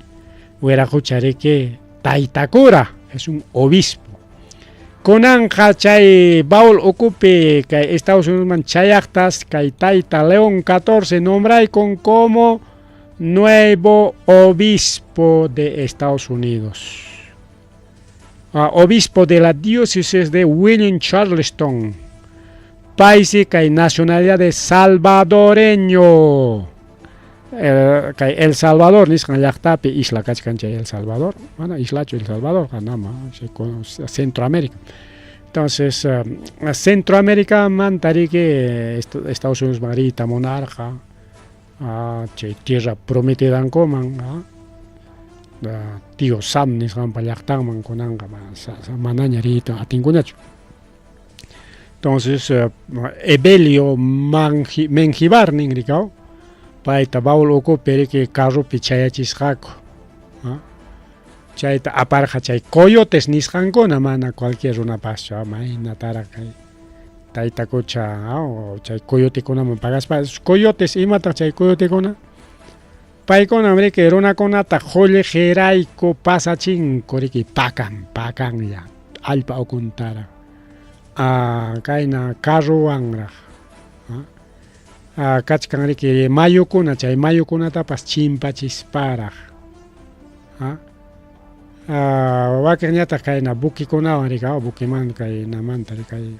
werakochare que Taitakura es un obispo Conan chay baul ocupe que Estados Unidos man chayactas que Taita León XIV nombra como nuevo obispo de Estados Unidos. Obispo de la diócesis de William Charleston, país que hay nacionalidad de salvadoreño. El Salvador, isla cachcancha El Salvador, isla El Salvador, Centroamérica. Entonces, Centroamérica mantari que Estados Unidos marita monarca, tierra prometida en coman, tío Sam nisgan payactaman con anga, manañarita atingunacho. Entonces, Ebelio Menjivar ningricao. Paita baul ocupe que carro pichaya chisjaco. Chaita aparja chay coyotes nisjancona mana cualquier una paso, natara kay. Taita cocha o chay coyote cona me pagas pas coyotes y mata chay coyote cona. Paicona hombre que era una conata jolle jeraico pasa chinco que pacan ya. Alpa o contara. Kaina carro angra. Kachkanri que mayukuna chay mayukuna tapas chimpachisparaj wakñata kayna bukikunawan rika bukiman kay namanta kay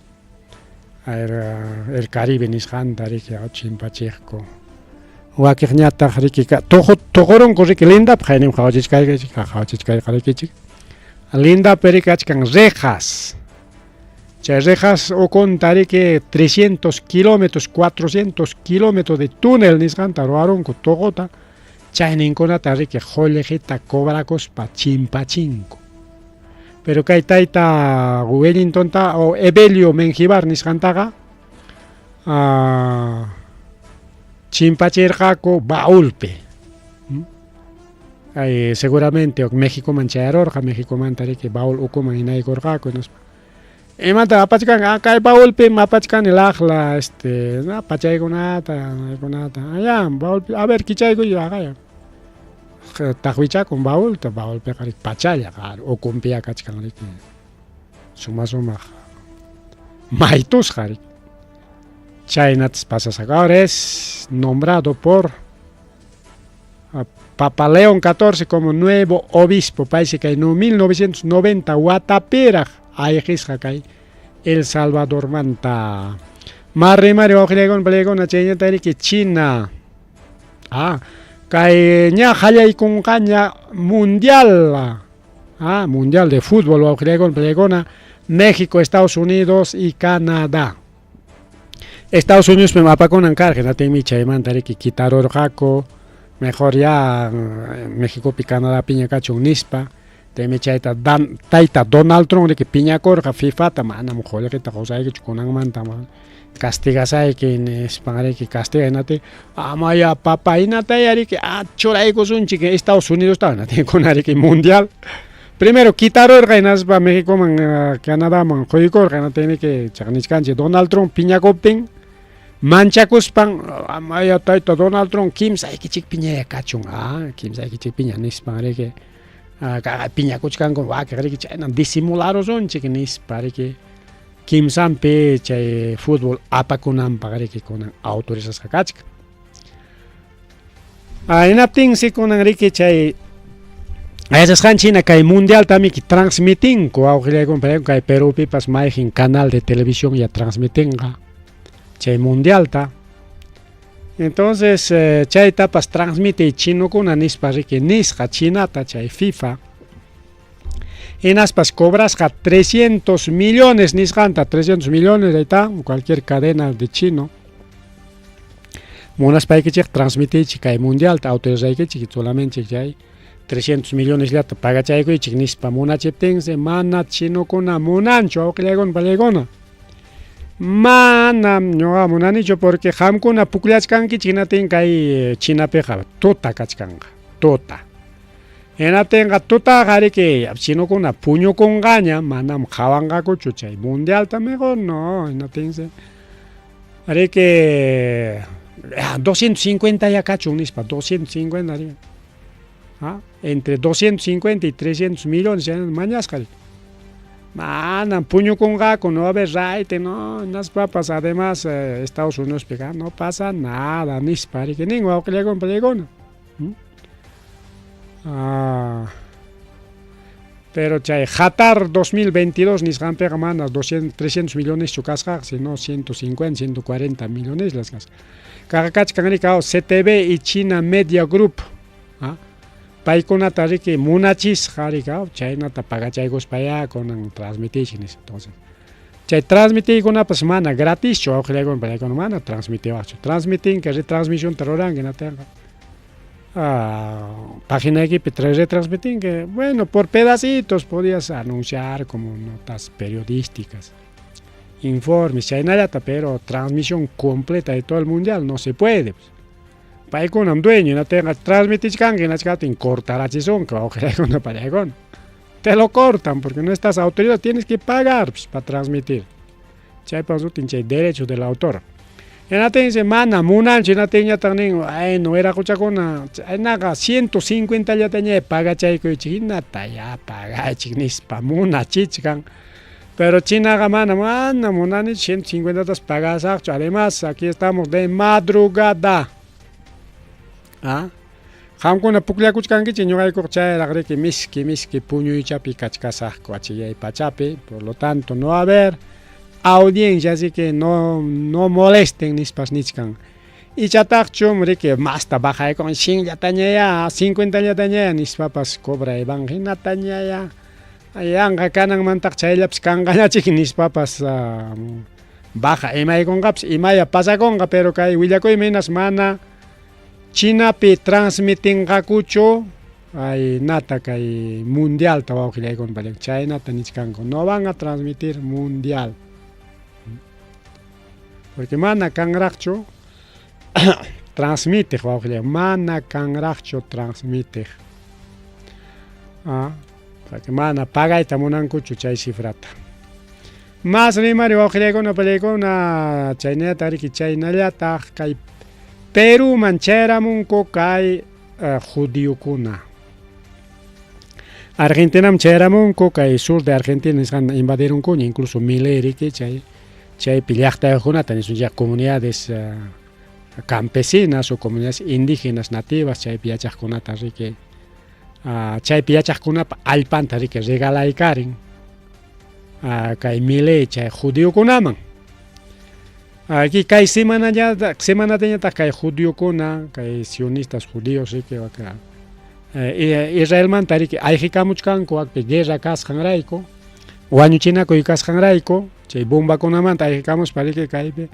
el Caribe nisqanta rika chimpachijko wakñata riki toqoronko riki linda paynim qhawachichkayqa rikichik linda perikachkan rejas Chay rejas o contare que 300 kilómetros, 400 kilómetros de túnel nisganta roaron con togota, chay ninkona tari que jolejeta cobracos pa chimpachinko. Pero kay taita Wellington ta o Ebelio Menjivar nisgantaga, chimpacherjako baulpe. Seguramente México manchayarorja, México mantare que baul uko inay gorjako nos. Emata apachkan acá baulpe mapachkan el ajla pachay conata allá baul a ver kichaygo yo acá tahuicha con baulpe cari pachaya o compia kachkan riki suma maitus cari chaynats pasas ahora es nombrado por Papa León XIV como nuevo obispo parece que en 1990 Guatapera Ayejisjakay, El Salvador manta. Marre ojlegon plegon acheña que China. Kay ña jallay con caña mundial. Mundial de fútbol ojlegon plegona México, Estados Unidos y Canadá. Estados Unidos me mapa con encargue, no te micha mantare que quitar orjaco, mejor ya México y Canadá piña cacho unispa. Teme chaita taita Donald Trump que piña corja FIFA tamana mujole que ta cosa que chukunan manta castiga sai que en España que castiga nate amaya papa inata yari que chorai cosunchi que Estados Unidos está nate con ari que mundial primero quitar organas para México man Canadá man joiko organa tiene que chagniscanche Donald Trump piña coping mancha cuspan amaya taita Donald Trump kim sai que chik piña cachung kim sai que chik piña en España que piña kuchkan con que creo que chanan disimularos son chiquinis para que Kim Sampe chay fútbol apakunan pagare que con autorizas kakachka en apting si con Enrique chay esas China que mundial también que transmiten con auxiliar con Perú pipas más en canal de televisión ya transmiten chay mundialta. Entonces chay tapas transmite chino kuna nispa riki nisqa chinata chay FIFA. En aspas cobrasqa 300 millones nisqanta, 300 millones ahí está, cualquier cadena de chino. Monas paikichik transmitichik kay mundialta autorizaykichik solamente chay 300 millones llata pagachaykuchik nispa munachiptinsi mana chinokuna munanchu awqillaygun palaykuna. Mana ñuqa munanichu porque qamkuna pukllachkankichik hinatin kay Chinapiqa tuta kachkanqa, tuta. Hinatinqa tuta qariki chinokuna puñukunqaña manam qhawanqakuchu chay mundialta mejor no, hinatinsi ariki 250 ya kachun nispa, 250 haría. ¿Ah? Entre 250 y 300 millones mañasqa. Manam puñukunqaku no va a haber raite, no, las papas, además Estados Unidos pega, no pasa nada, nispa, ariki ningún awqillaygun palaykuna. Pero chay Qatar 2022 nisqanpiqa mana 300 millones chukasqa, sino 150, 140 millones las casas. Kachkanrika CTV y China Media Group. Paykunata riki munachisqa rika chaynata pagachaykuspaya kunan transmitichinis. Entonces chay transmitiykunapas mana gratischu awqillaygun palaykuna mana transmitiwaqchu. Transmitinqa retransmisionta ruranki natinqa. Paginaykipi retransmitinqa, bueno, por pedacitos podías anunciar como notas periodísticas, informes, chaynallata, pero transmisión completa de todo el mundial no se puede. Paykunam dueño, no tengas transmitichkanki, nachkatin cortarachizonka, awqillaykunapa palaykuna. Te lo cortan porque no estás autorizado, tienes que pagar para transmitir. Chaypas utin chay derecho del autor. Enatense mana munanchi nateña tanin, ay no era kuchakuna, naga 150 ya teña pagachaykuchik hinata ya pagachik nispa munachichkan. Pero Chinaga mana munani 150 pagasaqchu. Además aquí estamos de madrugada. Qamkuna pukllakuchkankichik ñuqaykuqa chayraq riki miski puñuychapi kachkasaqku achillay pachapi, por lo tanto no va a haber audiencia, así que no molesten nispas nichkan. Y chataqchum riki masta bajaykuq 100 llatañaya, 50 llatañaya nispapas cobrayban hinatañaya. Yanqa kananmantaq chayllapas kanqañachik nispapas baja imaykunqapas imaya pasakunqa, pero kay willakuymi hinas mana Chinapi transmitinqakuchu ay nata kay mundialta wawqillaykuna palaykuna chaynata nichkanku, no van a transmitir mundial. Porque mana kanraqchu transmitiq wawqillayku, mana kanraqchu transmitiq. Porque mana pagayta munankuchu chay cifrata. Más rimari wawqillaykuna palaykuna chaynata riki chaynallataq kay Perú manchayramunku kay judíokuna. Argentina manchayramunku kay sur de Argentina nisqan invadieronkuña, incluso Milei riki chay llaqtaykuna nisqan comunidades campesinas o comunidades indígenas nativas chaypi yachaqkunata riki chaypi yachaqkunapa allpanta riki regalaykarin kay Milei chay judíokunaman. Aquí kay semanañataq kay judíokuna, kay sionistas judíos riki waka Israelmanta riki ayqikamuchkanku wakpi guerra kasqanrayku, wañuchinakuy kasqanrayku, chay bombakunamanta ayqikamuspa riki kaypi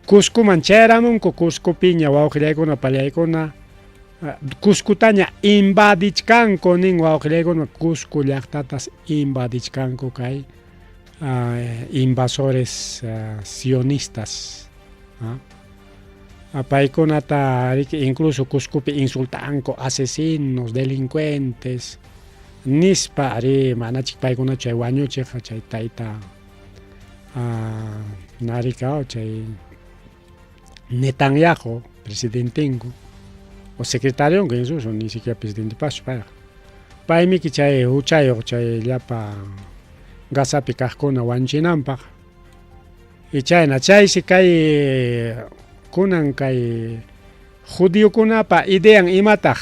Cuscoman chayramunku, Cuscopiña wawqillaykuna pallaykuna Cuscutaña invadichkanku nin wawqillaykuna, Cusco llaqtatas invadichkanku kay invasores sionistas. Paykunata incluso Cuscopi insultanku asesinos, delincuentes nispa ari manachik paykuna chay wañuchiq chay tayta narika chay Netanyahu presidentingu o secretario que incluso ni siquiera presidente paso para paymi ki chay huchayuq chay llapa gasapi kaqkuna wanchinanpaq y chayna chaysi kay kunan kay judíokunapa idean imataq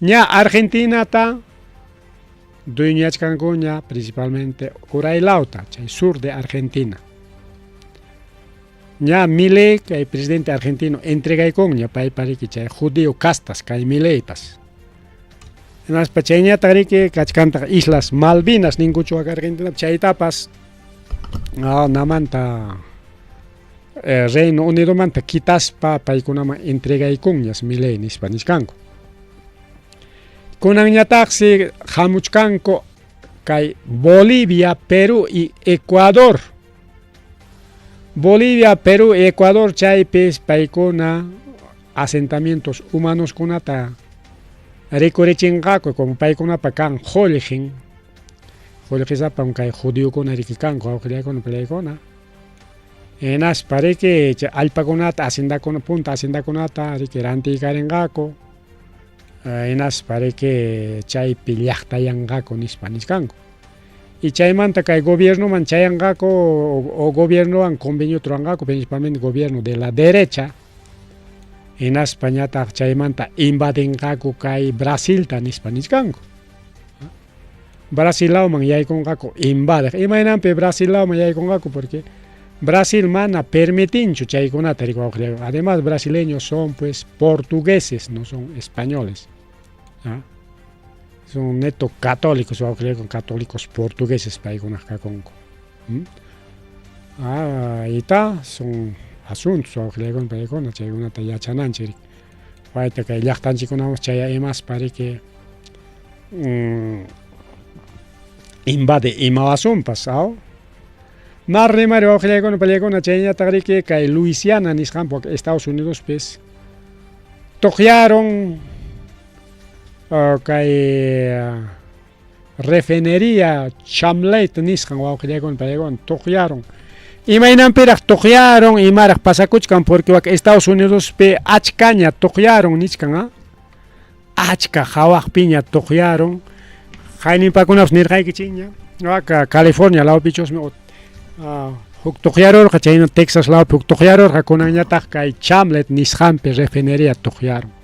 ña Argentinata dueñachkankuña principalmente Uraylawta chay sur de Argentina. Ya Milei, que el presidente argentino, entrega con ya para que chay judío castas, que Milei pas. En las pequeñas que cachcanta Islas Malvinas, ningún chuaca Argentina, chay tapas. No, namanta. Reino Unido manta quitas pa ikunama entrega con ya Milei ni Hispaniscanco. Con aña taxi, Jamuchcanco, que Bolivia, Perú y Ecuador. Bolivia, Perú, Ecuador, Chaipes, Paicona, asentamientos humanos con ata, Ricorechingaco, como Paicona Pacan, Jolijin, Jolijizapa, un kai judío con Ariquicanco, Auxilia con Paicona. En Aspare que Alpaconata, Hacienda con Punta, Hacienda con ata, Riquerante y Carengaco. En Aspare que Chaipillachta Yangaco, Nispaniscanco. Y chaymanta que el gobierno manchayangaco o gobierno han convenio trangaco, principalmente gobierno de la derecha. En España ta chaymanta invadengaco que Brasil tan hispaniscanco. Brasil lao man yai con gaco invade. Imaginan pe Brasil lao man yai con gaco porque Brasil mana permitincho chay con atarico. Además brasileños son pues portugueses, no son españoles. ¿Ah? Son netos católicos, con católicos portugueses para ir con ahí está, son asuntos, con para ir con una talla chanancheri. Falta que ya están chicos, chaya más para que invade y malazón pasado. Más remario, con para con chaya tagri que Luisiana, ni Estados Unidos, pues, tojaron. Refinería Chamlet niscan o que con pegon tojaron. Imaginan perak tojaron y marak pasakuchkan porque Estados Unidos pe achcaña tojaron niscan achka jawak piña tojaron. Jaini pa kunas nirgai kichiña. Acá California lao pichos me tojaron kachaino Texas lao tojaron kakunaña takkai Chamlet niscan pe refinería tojaron.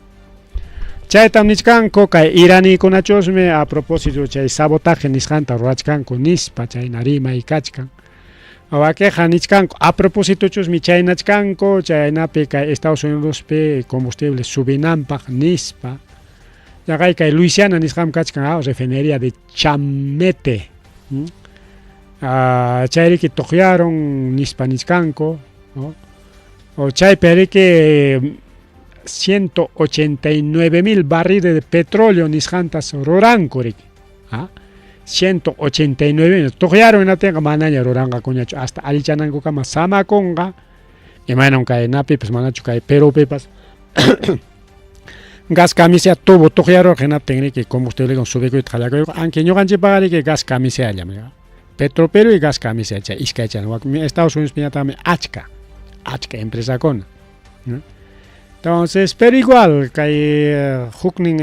Chay tamnichkanko kay irani kunachosme a propósito chay sabotaje niskanta ruachkanko nispa chay narima y kachkan. Awakeja nichkanko a propósito chosmi chay nachkanko chay nape kay Estados Unidos pe combustible subinampaj nispa. Yagay kay Luisiana niskam kachkan refinería de Chamete. Chay que tojaron nispa nichkanko, ¿no? O chay peri que 189.000 barriles de petróleo nisjantas rorankorik. 189.000. Tojaron en la tenga manaña roranga coñacho. Hasta alichanango kama sama conga. Y manon cae napi, pues manacho cae pero pepas. Gas camisa tuvo tojaron que na técnica y combustible con subeco y tralaco. Aunque no ganche pagar que gas camisa allá. Petropero y gas camisa allá. Iscacha. Estados Unidos piña también achka. Achka empresa con. Entonces, pero igual que Hukning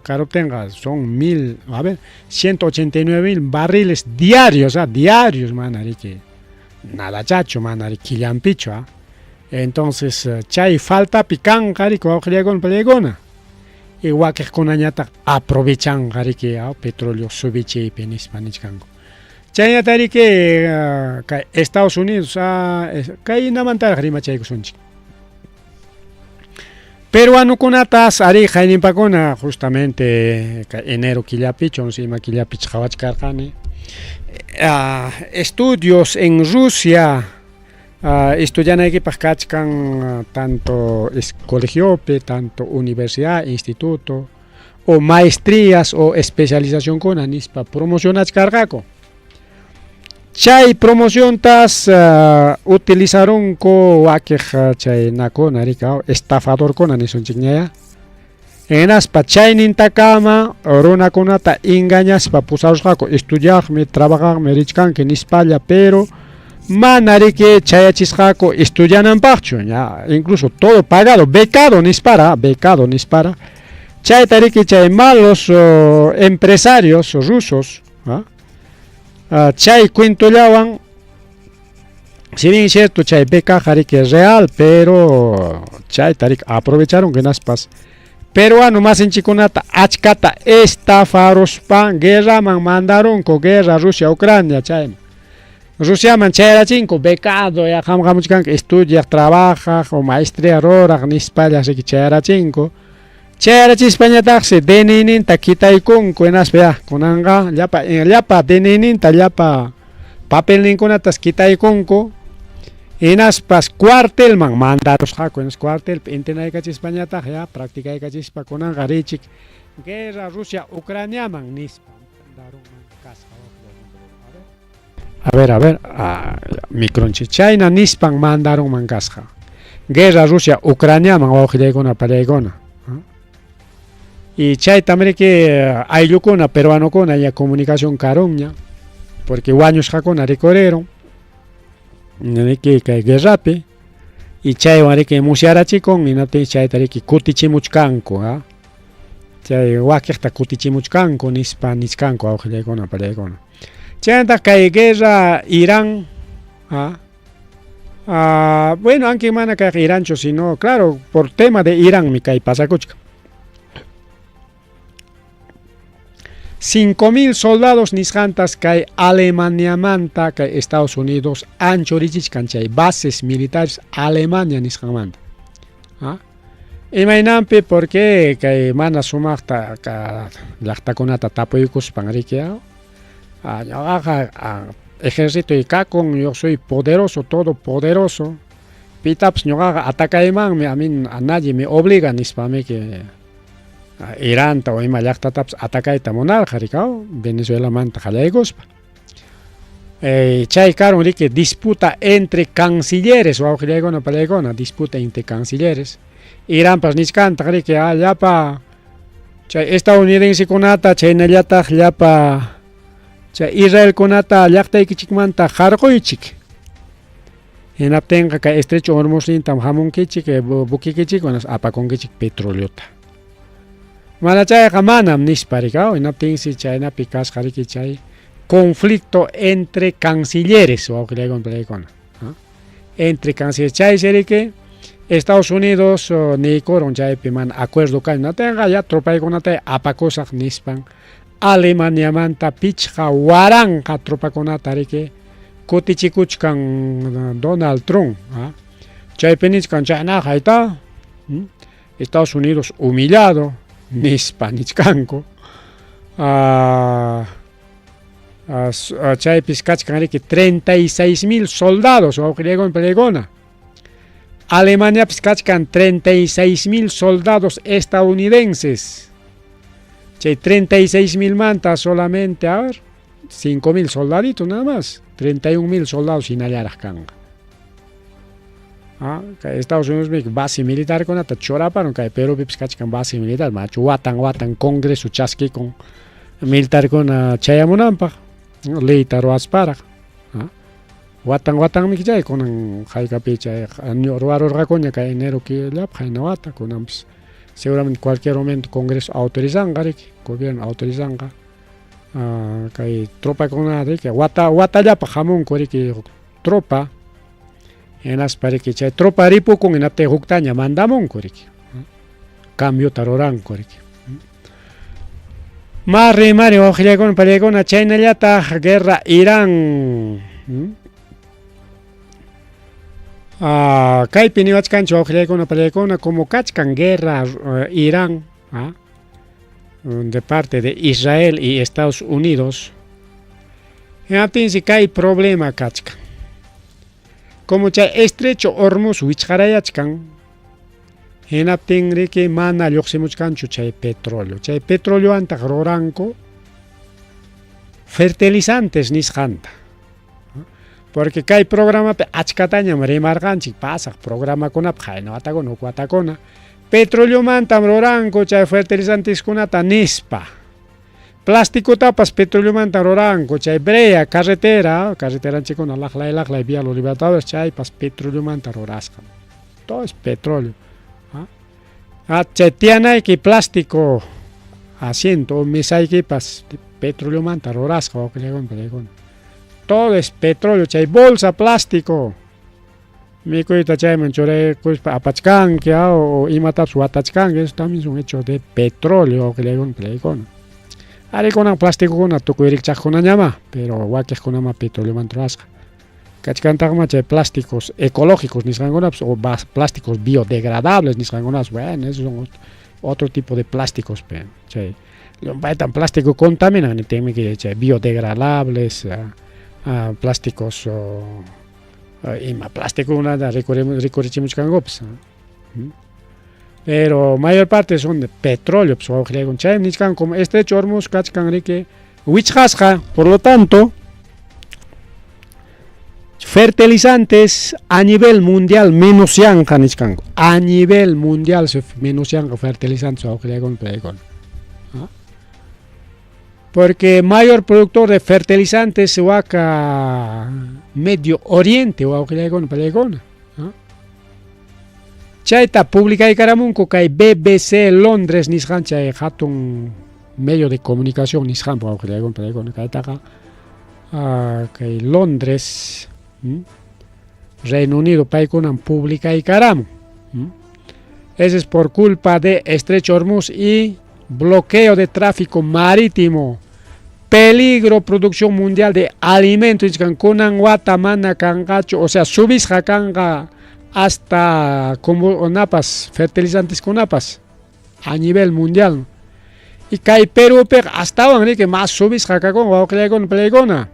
caro tenga son 189.000 barriles diarios, diarios, manari que nada chacho, manari quillampicho, entonces chay falta pican cari con pelegona, igual que con añata aprovechan cari que petróleo subiche y penis panichcango. Chay atari que Estados Unidos que namantar rima chay sonchi. Peruano con atas, ari jainin pacona, justamente enero quillapicho, encima quillapich jawachkarkane. Estudios en Rusia, estudian aquí pachkachkan tanto colegio, tanto universidad, instituto, o maestrías o especialización con anispa, promocionas cargaco. Chay promoción tas utilizaron ko wakej chay nakon arika estafador con anison chigñaya. En aspa chay nintakama rona konata engañas pa pusaros jako estudiarme trabajarme richkan que nispalla pero manari que chay achisjako estudianan parcho ya incluso todo pagado becado nispara chay tariki chay malos empresarios rusos chay cuento llawan, si bien es cierto, chay beca que es real, pero chay tarik aprovecharon que naspas. Peruano más en chiconata, achkata estafaros pan, guerra man mandaron con guerra Rusia-Ucrania, chay. Rusia manchayarachinku becado ya hamhamuchkanka estudia trabaja o maestría ruraq nispalla así que chayarachinku chayarachispañataqsi DNIninta kitaykunku hinaspa ya kunanqa llapa DNIninta llapa papelninkunatas kitaykunku hinaspas cuartelman mandarusqaku hinas cuartelpi intinaykachispañataq ya practicaykachispa kunanqa richik guerra Rusia Ucraniaman nispa mandarunman kasqa. A ver, micronchi China nispan mandaron mankasqa. Guerra Rusia Ucraniaman wawqillaykuna pallaykuna. Y chay también que ayllukuna peruanokuna ya comunicación karunña, porque wañushqakuna rikurieron niki kay guerrapi y chay wariki musyarachikun hinaptin chayta riki kutichimuchkanku, chay wakiqta kutichimuchkanku nispa niskanku wawqillaykuna pallaykuna. Chayanta kay guerra Irán, bueno, aunque mana kay Iráncho, sino claro, por tema de Irán mi kay pasakuchka. 5.000 soldados nisqantas kay Alemania manta kay Estados Unidos anchorichishkan chay bases militares Alemania nisqanmanta. Imaynampi porque kay mana sumaqta llaqtakunata tapuykuspan rikiaw. Ejército y kakun, yo soy poderoso, todopoderoso. Pitaps ñoqaqa atacaymanmi, a nadie me obliga nispami que Iranta o ima llaqtatapas atacayta munarqa rikaw, Venezuela manta qallaykuspa. Chay karon riki disputa entre cancilleres, wawqillaykuna pallaykuna, disputa entre cancilleres. Iranpas niskanta riki llapa chay estadounidensekunata chaynallataq llapa Israel kunata llaqtaykichikmanta qarquychik. Hinaptinqa kay estrecho Hormuznintam hamunkichik bukikichik apakunkichik petroleota. Mana chayqa manam nispa rikaw, hinaptinsi chaynapi kasqa riki chay conflicto entre cancilleres wawqillaykuna pallaykuna. Entre cancilleres chay seriki Estados Unidos niykuron chaypi mana acuerdo kay natinqa ya tropaykunata apakusaq nispan Alemania manta pichqa waranqa tropakunata riki kutichikuchkan Donald Trump. Chaypi nichkan chaynaqa hayta Estados Unidos humillado nispa nichkanku. Chaypis kachkan riki 36.000 soldados wawqillaykuna pallaykuna. Alemania pis kachkan 36.000 soldados estadounidenses. Chay 36.000 manta solamente, 5.000 soldaditos nada más, 31.000 soldados hinallaraq kanqa. Estados Unidos base militar kunata choraparon kay Perupi kachkan base militar, machu watan congreso chaskikun militar kuna chayamunanpaq, leyta ruwasparaq. Watan chay kunan haykapi chay ruwarurqakuña kay enero killapa hayna wata kunanpis. Seguramente cualquier momento Congreso autorizanqa riki, gobierno autorizanqa kay tropa kuna riki watallapa hamunku riki tropa hinaspa riki chay tropa ripukun hinaptin huktaña mandamunku riki, cambiota ruranku riki. Mari wawqillaykuna pallaykuna chaynallataq guerra Irán. Kaypi niwachkanchik wawqillaykuna pallaykuna como kachkan guerra Irán de parte de Israel y Estados Unidos, hinaptinsi kay problema kachkan. Como chay estrecho Hormuz wichqarayachkan, hinaptin riki mana lluqsimuchkanchu chay petróleo. Chay petroleoantaq ruranku fertilizantes nisqanta. Porque kay programapi achkatañam rimarqanchik pasaq programakunapa hayna watakuna huk watakuna petroleomantam ruranku chay fertilizanteskunata nispa. Plásticutapas petroleomantam ruranku chay brea carreteranchikuna laqlay vía Los Libertadores chaypas petroleomanta rurasqa. Todo es petróleo. Chay tiyanayki plástico asiento o mesaykipas petroleomanta rurasqa wawqillaykuna pallaykuna. Todo es petróleo, chay bolsa plástico. Mikuyta chayman churaykuspa apachkanki o imatapas watachkanki, eso también son hechos de petróleo wawqillaykuna pallaykuna. Arikunan plasticokuna tukuy rikchaqkunañama, pero wakiqkunama petroleomanta rurasqa. Kachkantagma chay plásticos ecológicos nisqankunapas o plásticos biodegradables nisqankunapas, bueno, esos son otro tipo de plásticos, chay tan plástico contaminan tenme que chay biodegradables, plásticos ima plástico nada recurrimos kangops. Pero mayor parte son de petróleo, pues con chay nisqan como estrecho Hormuz kachkan rike wichhasqa, por lo tanto fertilizantes a nivel mundial menos yanka nisqanku. A nivel mundial se menos yanka fertilizantes con porque mayor productor de fertilizantes se waka Medio Oriente o con pelegona. Chayta publica y caramunco que BBC Londres nisqan chay hatun medio de comunicación nisqan po con pelegona que Londres Reino Unido paikunan publica y caramu. Eso es por culpa de estrecho Hormuz y bloqueo de tráfico marítimo, peligro producción mundial de alimentos kunan watamana kangacho, o sea, subis hakanga hasta como napas fertilizantes kunapas a nivel mundial. Y kai Perú hasta ahora que más subis hakakon wa con pelegona.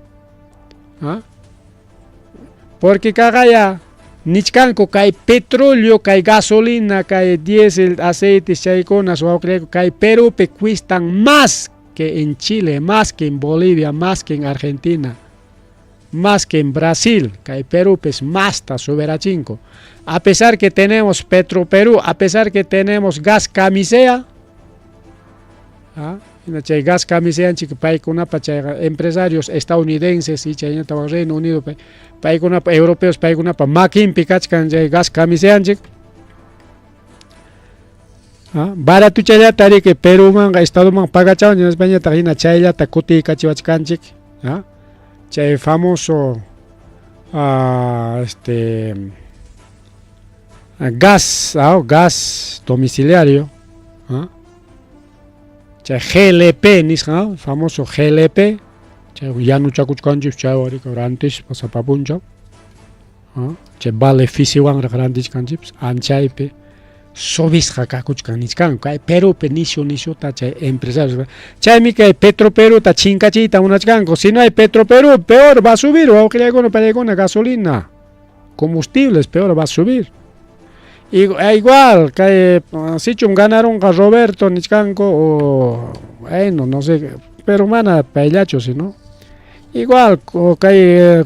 Porque kagaya nichkanko kai petróleo, kai gasolina, kai diésel, aceite, chayconas o kai Perú cuestan más que en Chile, más que en Bolivia, más que en Argentina, más que en Brasil. Kai Perú más ta soberachinko. A pesar que tenemos Petroperú, a pesar que tenemos gas camisea, gas camisea empresarios estadounidenses y Reino Unido europeos makin pikachkan gas camisea barato chayata que Perú man estado man pagachawan en España tajina chayata kuti kachiwachkanchik chay famoso gas domiciliario chay GLP nisqa, famoso GLP, chay yanu chakuchkanchik chay antes pasapapuncha, chay vale fisiwan rantichkanchik anchaypi sobisqa kakuchkan nisqan kay Perúpi nishu ta chay empresarios chaymi kay Petroperú ta chinkachiyta munachkanku, si no hay Petroperú peor va a subir pelegona gasolina, combustibles peor va a subir. Igual que sichum ganaron a Roberto Nichcanco o bueno, no sé, pero mana pelacho si no. Igual que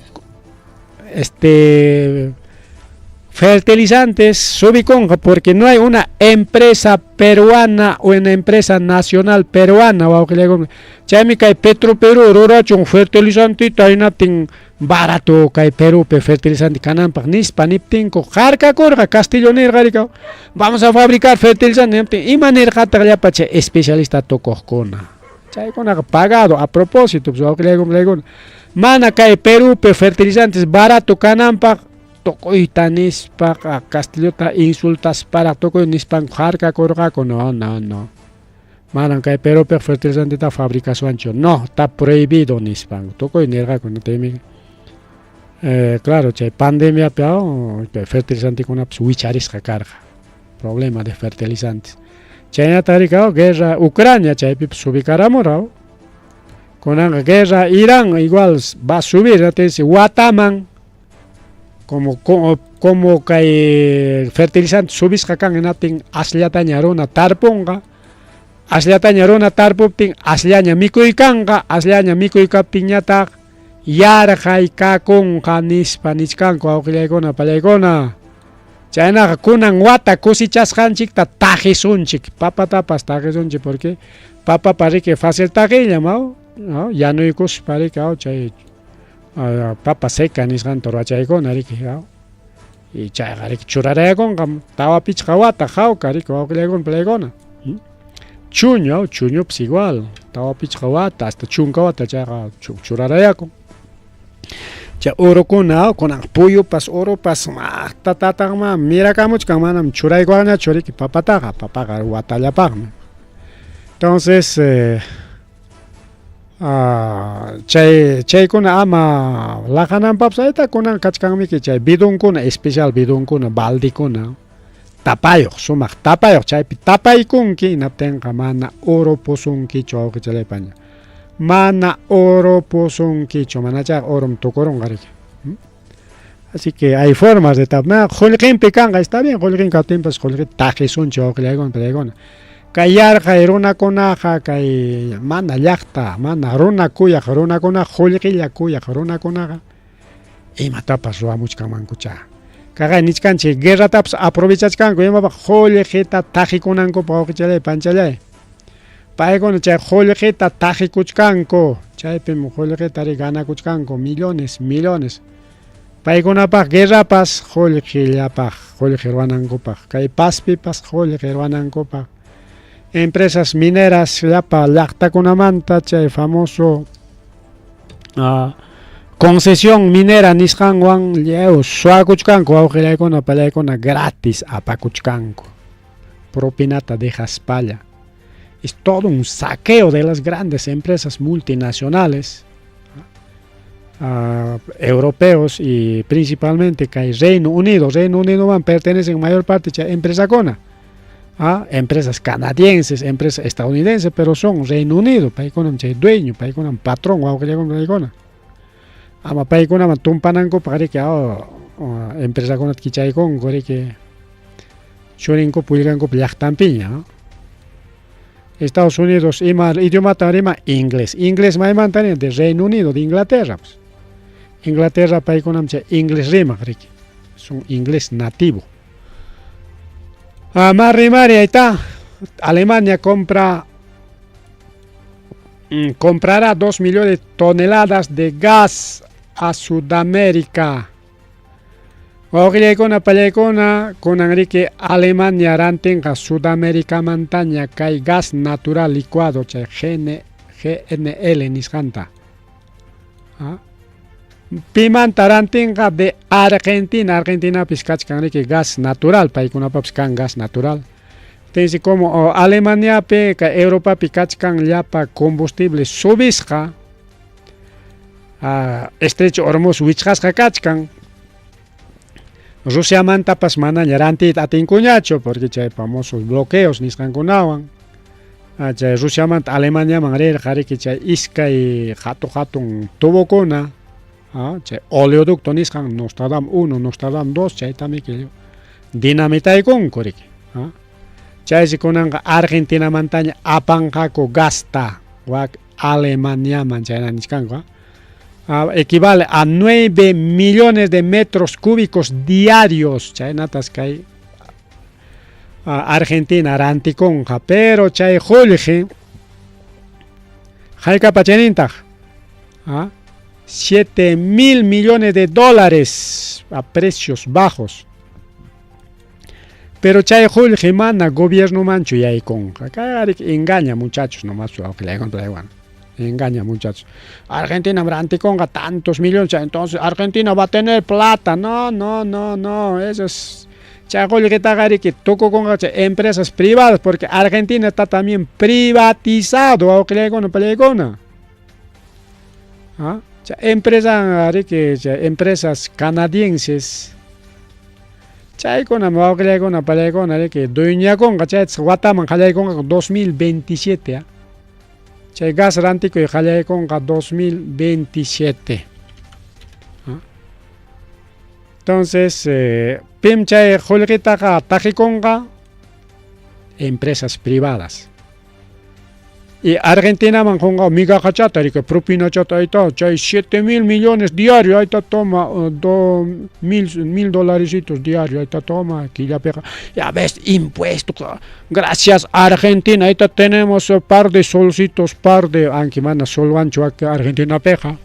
fertilizantes subiconga porque no hay una empresa peruana o una empresa nacional peruana o que le digo chami kai Petroperú rorachon fertilizante tainatin barato kai Perú fertilizante kanampak nispa niptinko jarka korga Castillo Nirgarika vamos a fabricar fertilizante y manera ya pache especialista tokokona chay kona pagado a propósito pues que le digo mana kai Perú fertilizantes barato kanampak tokoy tanispa Castillo ta insultas para tokoy nispan jarka korga no maran kai Perú fertilizante ta fabricación no está prohibido nispan tokoy nerga con temi claro chay pandemia fertilizante con wicharis carga problema de fertilizantes chay tarikao guerra Ucrania chay subicaramorao con la guerra Irán igual va a subir atensi Wataman como que fertilizante subis hakan enatin aslatañarona tarponga aslatañarona tarpoptin aslaña mikuykanga aslaña mikuykapiñata yarjay kakun kanispa nichkanku awqillaykuna pallaykuna chaynaqa kunan wata kusichasqanchikta tajisunchik papatapas tajisunchik porque papa parike fácil tajilla no yanuykus parike chay papa seca nisqan torwachaykuna riki y chayqa riki churaraykunqa tawapichqa wata hawka riki wawqillaykuna pallaykuna chuñupas igual tawapichqa wata hasta chunka wata chayqa churarayakun chay urukuna kunan puyupas urupas tatataqma mirakamuchkan manam churaykuqñachu riki papaqa watallapaqmi entonces chaykuna ama laqananpapas ayta kunan kachkanmiki chay bidonkuna especial bidonkuna baldikuna tapayuq sumaq tapayuq chaypi tapaykunki hinaptinqa mana oro pusunkichu awqichallaypaña mana oro pusunkichu manachá orom tukurunqariki. Así que hay formas de tapar. Qullqinpi kanqa está bien, qullqin kaptinpas qullqita taqisunchu awqillaykuna palaykuna. Kay yarqay runakunaqa kay mana llaqta mana runa kuyaq runakunaqa qullqilla kuyaq runakunaqa imatapas ruwamuchkamankucha. Kaqay nichkanchik guerratapas aprovechachkanku imapaq qullqita taqikunankupa awqichalay panchalay. Paykuna chay qullqita taqikuchkanku chaypim qullqita ganakuchkanku millones. Paykunapaq guerrapas qullqillapaq qullqi ruwanankupaq kay paspipas qullqi ruwanankupaq. Empresas mineras llapa llaqtakunamanta chay famoso concesión minera nisqanwan suwakuchkanku awqillaykuna pallaykuna gratis apakuchkanku propinata dejaspalla. Es todo un saqueo de las grandes empresas multinacionales europeos y principalmente que Reino Unido pertenecen mayor parte a empresas empresas canadienses, empresas estadounidenses, pero son Reino Unido, paikonam chay dueño, paikonam patrón, ama paikonam tumpananko pari que empresa con kichaykon kori que churinko pulganko llaqtanpiña. Estados Unidos idioma tarima inglés maimantani de Reino Unido, de Inglaterra. Inglaterra paikonam chay inglés rima kriki. Es un inglés nativo. Mari ahí está. Alemania comprará 2 millones de toneladas de gas a Sudamérica. Oqllaykuna pallaykuna kunanriki Alemania rantinqa Sudamérica mantaña kay gas natural licuado chay GNL nisqanta. Pimanta rantinqa de Argentina piskachkanriki gas natural paykunapapas kan gas natural. Tensi como Alemania pe ka Europa pikachkan llapa combustible subisqa estrecho Hormuz wichqasqa kachkan. Rusia mantapas manaña rantita atinkuñachu porque chay famosos bloqueos nisqankunawan. Chay Rusia manta Alemania man rirqariki chay iskay hatun tubukuna. Chay oleoducto nisqan Nostradam 1, Nostradam 2 chaytamiki dinamitaykunkuriki. Chaysi kunanqa Argentina mantaña apanqaku gasta wak Alemaniaman chayna nisqanqa. Equivale a 9 millones de metros cúbicos diarios. Chaynatas kay Argentina rantikunqa, pero chay qullqi hayk'apachinintaq 7.000 millones de dólares a precios bajos. Pero chay qullqi mana gobierno manchu yaykunqa. Engaña muchachos nomás engaña muchachos. Argentina rantikunqa tantos millones, entonces Argentina va a tener plata. No, eso es chay qullqitaqariki tukukunqa chay empresas privadas, porque Argentina está también privatizado awqillaykuna pallaykuna. Empresas canadienses chaykuna awqillaykuna pallaykuna que dueñakunqa chay wataman qallaykunqa 2027 chay gas rantikuy qallaykunqa 2027. Entonces pim chay qullqitaqa taqikunqa empresas privadas. Y Argentina manjonga migaja chata que propina chata ahí está, chay 7.000 millones diarios, ahí está, toma, $1.000 dolarecitos diarios, ahí está, toma, aquí ya pega, ya ves, impuestos, gracias Argentina, ahí está, tenemos un par de solcitos, aunque mana solo ancho aquí Argentina peja,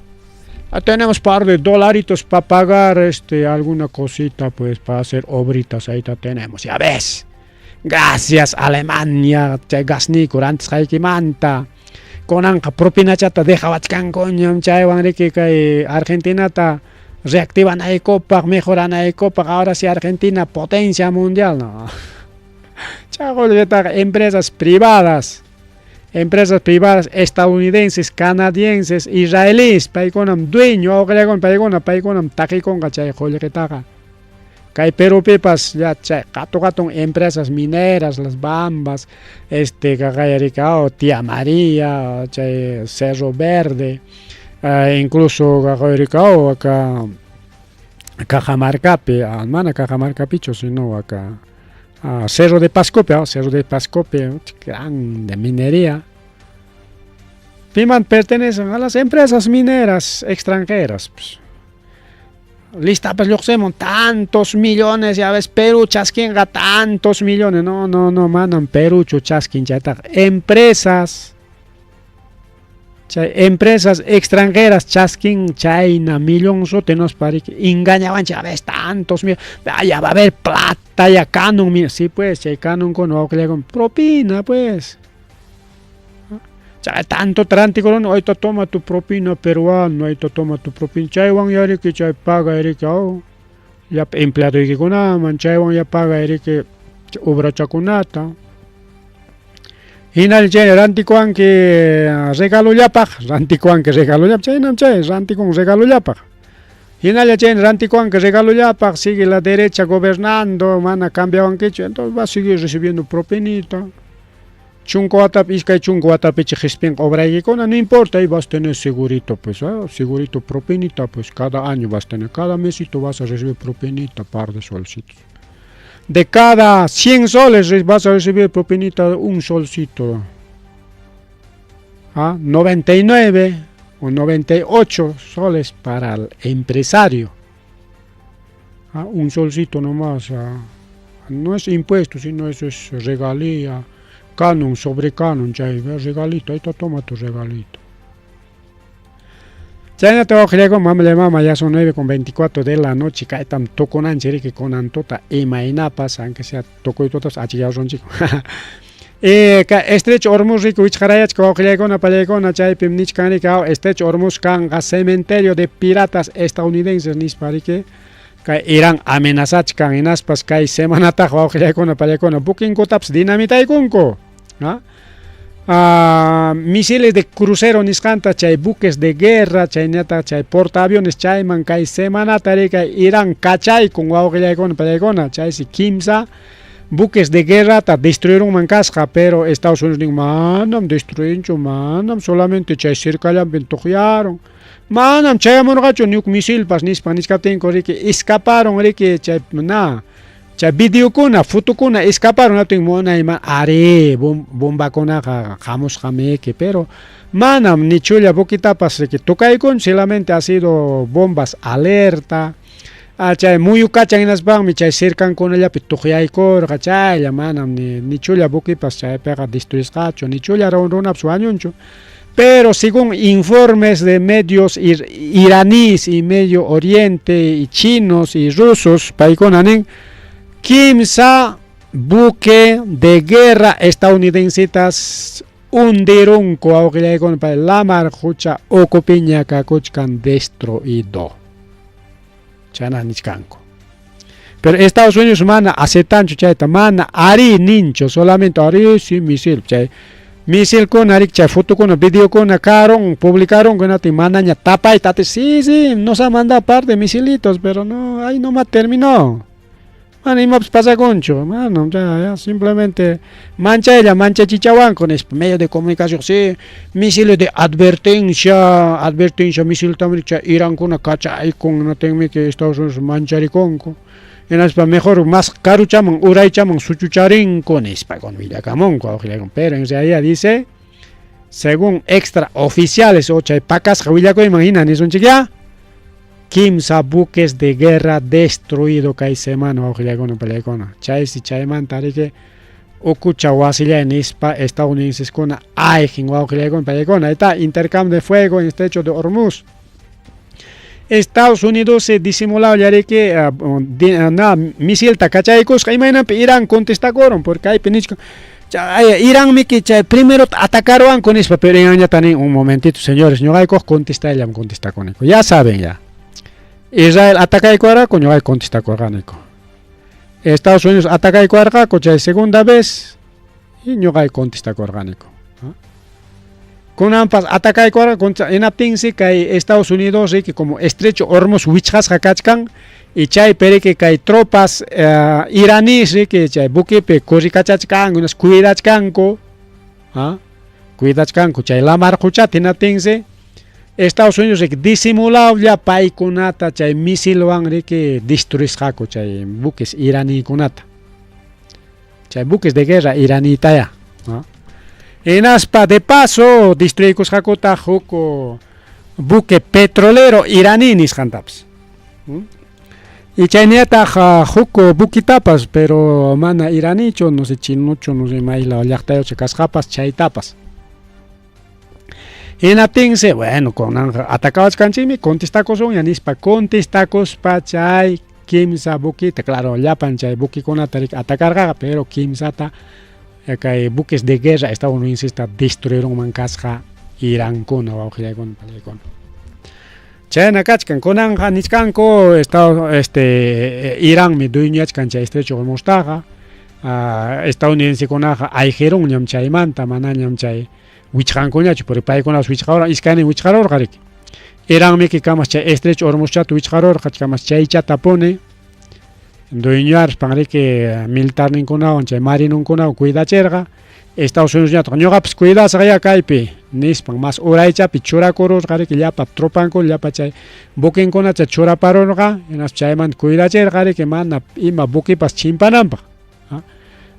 tenemos par de dolaritos para pagar alguna cosita, pues, para hacer obritas, ahí está, tenemos, ya ves. Gracias Alemania, chay gasniku antes haykimanta kunanqa propina chata dejawachkankuña chaywan riki kay Argentinata reactivanaykupaq, mejoranaykupaq, ahora sí Argentina potencia mundial, no. Chay qullqitaqa empresas privadas empresas privadas estadounidenses, canadienses, israelíes, paikonam dueño, auklegon paikonam takikon chay joyeketaga. Kay Perú pipas ya chay gato empresas mineras, las Bambas, Cagayaricao, Tía María, chay Cerro Verde, incluso Cagayaricao acá Cajamarcape, hermana Cajamarcapicho, sino acá Cerro de Pascope, grande minería. Piman pertenecen a las empresas mineras extranjeras. Pues. Lista, pues lo hacemos tantos millones, ya ves, Perú chasquinga tantos millones. No, manan Perú chasquin empresas. Empresas extranjeras chasquin China, millón sotenos para que engañaban, ya ves, tantos millones. Ya va a haber plata, ya canon, sí, pues, ya canon con propina, pues. Ya tanto trántico, hoy te toma tu propina peruano, hoy te toma tu propina. Chaywan ya que chay paga, ya empleado y que con aman, chaywan ya paga, que obra chacunata. Hinal chay rantikuan que regalo yapag, chay rantikon regalo yapag. Hinal ya chay rantikuan que regalo yapag, sigue la derecha gobernando, mana cambiaban que entonces va a seguir recibiendo propinita. Chunco atap, iskay chunco atap, obra y con no importa, ahí vas a tener segurito, pues, segurito propinita, pues cada año vas a tener, cada mesito vas a recibir propinita, par de solcitos. De cada 100 soles vas a recibir propinita un solcito. 99 o 98 soles para el empresario. Un solcito nomás. No es impuesto, sino eso es regalía. Canon sobre canon, regalito, ahí te toma tu regalito. Ya no te voy a mamá, ya son 9:24 de la noche, cae tan toco nancheri que con antota imainapas, aunque sea toco y totas, ya son chicos. Estrecho Hormuz rico, Wichharayach, Coajilegona, Palegona, Chay Pimnichkanikao, Estrecho Hormuz Kanga, cementerio de piratas estadounidenses, Nisparique. Irán amenazachkan en aspas kai semanata Coajilegona, Palegona, Booking Cotaps, Dinamita y Kunko. Misiles de crucero niscanta, chay buques de guerra, chay neta, chay portaaviones, chay man kai semanata, Irán cachay con Coajilegona, Palegona, chay si Kimsa. Buques de guerra destruyeron Mancasca, pero Estados Unidos dijo, manam, destruyeron, manam, solamente chay cerca ya ventojearon. Manam, chay amorgacho, niuk misil pas niscatenco, escaparon, chay, chay videocuna, fotocuna, escaparon, no tengo una imagen, are, bomba con jamos jameque, pero, manam, ni chulia, poquita pas, que toca con, solamente ha sido bombas alerta. Chay muy cachan en las bandas, chay cercan con ella, pitujia y corga, chay, manam, ni chulia buki pas chay pega destruiscacho, ni chulia ronap su añoncho. Pero según informes de medios iraníes y Medio Oriente y chinos y rusos, paikonanen, Kimsa buque de guerra estadounidenses hundieron con la marjucha o copiña cacochcan destruido. Pero Estados Unidos mana hace tanto chaita mana ari nincho solamente ari sin misil chay misil con ari chay foto con video con caron publicaron con ati mandaña tapa y tate sí nos ha mandado aparte misilitos pero no ahí no más terminó man y más pasa concho mano ya simplemente mancha chichawan con es medio de comunicación sí misiles de advertencia misil también Irán con una cacha y con una técnica que Estados Unidos manchar y conco en aspa mejor más caro chaman uray chaman suchucharín con espa con Villacamón pero en realidad dice según extraoficiales o chay pacas Villaco imaginan es un chiquia Kimsa buques de guerra destruido kai semana ojilegona pelegona. Chay si chay mantari que okucha wasilla en ispa estadounidenses con aijin ojilegona pelegona. Está intercambio de fuego en estrecho de Hormuz. Estados Unidos se disimulaba ya que misil tacachaicos que imagina Irán contestaron porque hay penichco. Irán me que primero atacaron con ispa pero ya también un momentito señores, no hay contesta ella contesta con eco. Ya saben ya. Israel ataca y cuadra, coño, hay contesta orgánico. Estados Unidos ataca y cuadra, coño, segunda vez, y no hay contesta orgánico. kunampas atacaykora inaptinsi kay Estados Unidos que como estrecho Hormuz wichqasqa kachkan y chay perike kay tropas iraníes que chay buquipe corricachachkan unas cuidachkanku cuidachkanku chay lamar quchata inaptinsi Estados Unidos disimulado ya paykunata chay misilwan riki destruisqaku chay buques iraníkunata chay buques de guerra iranitaya en aspa de paso destruykusqakuta huk buque petrolero iraní nisqantapas y chayniyataq huk buquitapas pero mana iraníchu no sé chinuchu no sé mayla llaqtayuchu kasqapas chaytapas hinaptinsi bueno kunanqa atacawachkanchikmi contestakusun nispa contestakuspa chay kimsa buquita claro llapan chay buquikunata atacarqa pero kimsata kay buques de guerra estadounidenses destruyeron kasqa Irankuna wawqillaykuna palaykuna chayna kachkan kunanqa nisqanku Iranmi dueñachkan chay estrecho Hormuztaqa estadounidensekunaqa ayqirunñam chaymanta manañam chay wichqankuñachu porque paykunapas wichqaron iskaynin wichqarurqariki Iranmi kamas chay estrecho Hormuzchata wichqarurqa kamas chaychata puni dueñarpan riki militar ninkunawan chay marinunkunawan cuidachirqa Estados Unidos ñataq ñuqapas cuidasaq ya kaypi nispan mas uraychapi churakururqa riki llapa tropankuna llapa chay buquinkunata churaparurqa inas chaymanta cuidachirqa riki mana ima buquipas chimpananpaq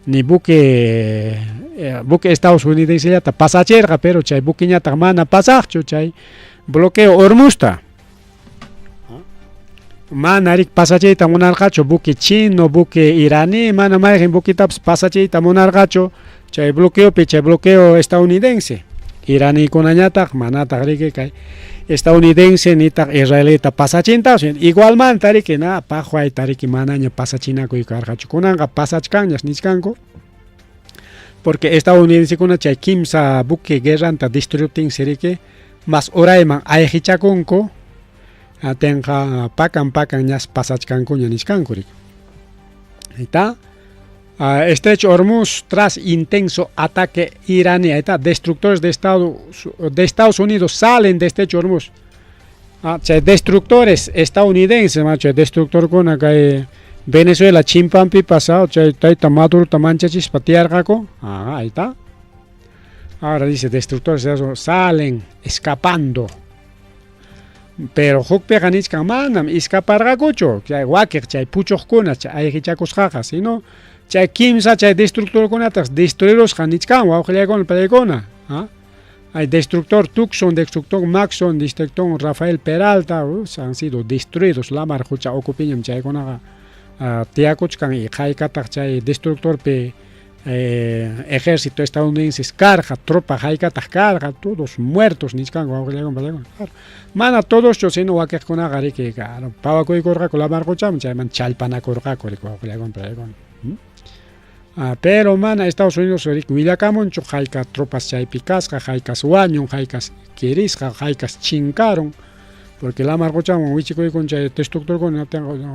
ni buque Estados Unidos llata pasachirqa pero chay buquiñataq mana pasaqchu chay bloqueo Hormuzta mana rik pasachayta munarqachu buque chino buque iraní mana mayqin buquitapas pasachayta munarqachu chay bloqueo estadounidense iraníkunañataq manataq riki kay estadounidense nitaq israelita pasachintas igualmanta riki na paqwayta riki manaña pasachinakuy karqachu kunanqa pasachkanñas nisqanku porque estadounidensekuna chay kimsa buque guerranta destruyuptinsi riki mas urayman ayqichakunku tenqa pakan ñas pasachkankuña nisqanku riki está estrecho Hormuz tras intenso ataque iraní destructores de Estados Unidos salen de estrecho Hormuz chay destructores estadounidenses chay destructor kuna kay Venezuela chimpanpi pasado chay tayta Maduro manchachispa tiyarqaku ahí está ahora dice destructores salen escapando pero hukpiqa nisqan manam escaparqakuchu chay wakiq chay puchuqkuna chay ayqichakusqaqa sino chay kimsa chay destructorkunatas destruirusqa nisqan wawqillaykuna palaykuna hay destructor Tucson, destructor Maxon, destructor Rafael Peralta han sido destruidos lamar hucha ocupiñam chaykunaqa tiyakuchkan y haykataq chay destructorpi ejército estadounidense carga tropa haykataq carga todos muertos nisqan wawqillaykuna palaykuna mana todos sino wakiqkunaqa riki pawakuykurqaku lamar huchaman chayman challpanakurqaku riki wawqillaykuna palaykuna pero mana Estados Unidos willakamunchu hayka tropas chaypi kasqa haykas wañun haykas kirisqa haykas chinkaron porque lamar quchaman wichikuykun chay destructorkuna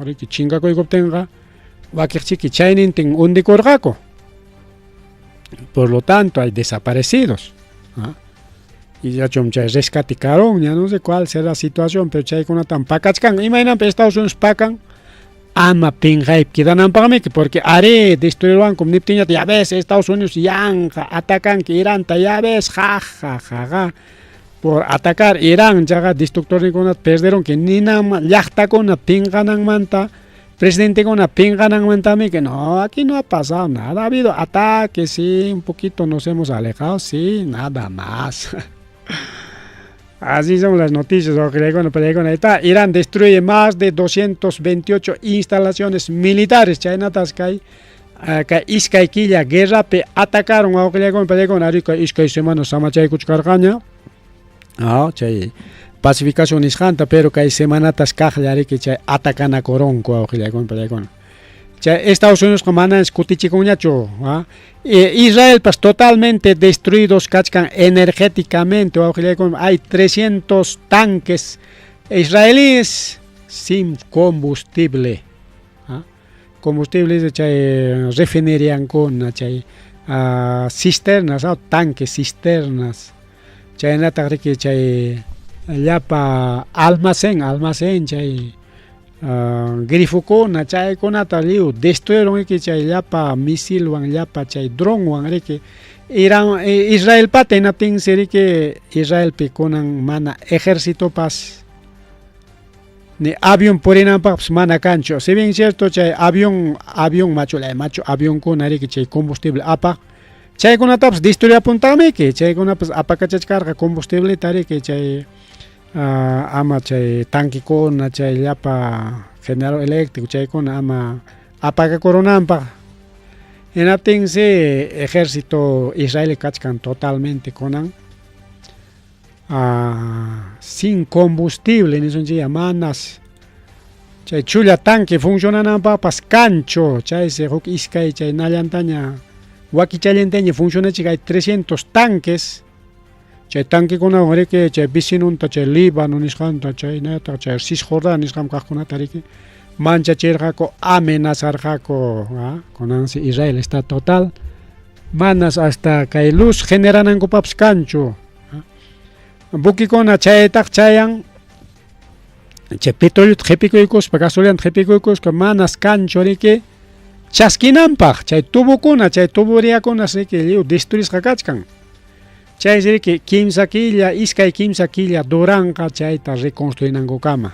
riki chinkakuykuptinqa wakiqchiki chaynintin hundikurqaku por lo tanto hay desaparecidos y ya chay rescate carón ya no sé cuál será la situación pero chaykunatan pakachkan imaynanpi Estados Unidos pakan ama pinqaypi kidananpaqmi porque are destruirwan como niptiñata ya ves Estados Unidos yanqa atacan que Irán ya ves ja por atacar Irán ya destructornikunata perdieron que ninam llaqtakuna pinqananmanta presidentekuna pinqananmantami que no aquí no ha pasado nada ha habido ataques sí un poquito nos hemos alejado sí nada más así son las noticias. Irán destruye más de 228 instalaciones militares. Chaynatas kay iskaykilla guerrapi atacaron a Arika iskay semana samachay kuchkarqaña. Chay pacificación isqanta pero kay semanatas kaqllariki chay atacanakuronku awqillaykuna. Estados Unidos mana escutichikuñachu Israel pues totalmente destruidos kachkan energéticamente hay 300 tanques israelíes sin combustible combustible chay refinería con chay cisternas tanques cisternas chaynata riki chay llapa almacén chay grifokuna chaykunata liw destruyeron riki chay llapa misilwan llapa chay dronwan riki Israel patenatin riki Israel pikunan mana ejército pas ni avión purinanpaqpas mana kanchu. Si bien cierto chay avión macho avión kuna riki chay combustible apaq chaykunatapas destruyapuntamiki chaykunapas apakachachkarqa combustible tariki chay ama chay tanquikuna chay llapa generador eléctrico chaykuna ama apagakurunanpaq hinaptinsi ejército israelí kachkan totalmente kunan sin combustible nisunchik manas chay chulla tanque funcionananpaqpas kanchu chaysi huk iskay chay nallantaña wakichallañataña funcionachik hay 300 tanques chay tanquekunawan riki chay vecinunta chay Líbano nisqanta chaynata chay Cisjordania nisqan kaqkunata riki manchachirqaku amenazarqaku kunansi Israel está total manas hasta kay luz generanankupapas kanchu buquikuna chaytaq chayan chay petroleta qhipikuykuspa gasolinata qhipikuykuspa manas kanchu riki chaskinanpaq chay tubukuna chay tuburíakunas riki lliw destruisqa kachkan chay riki iskay kimsa killa duranqa chayta reconstruynankukama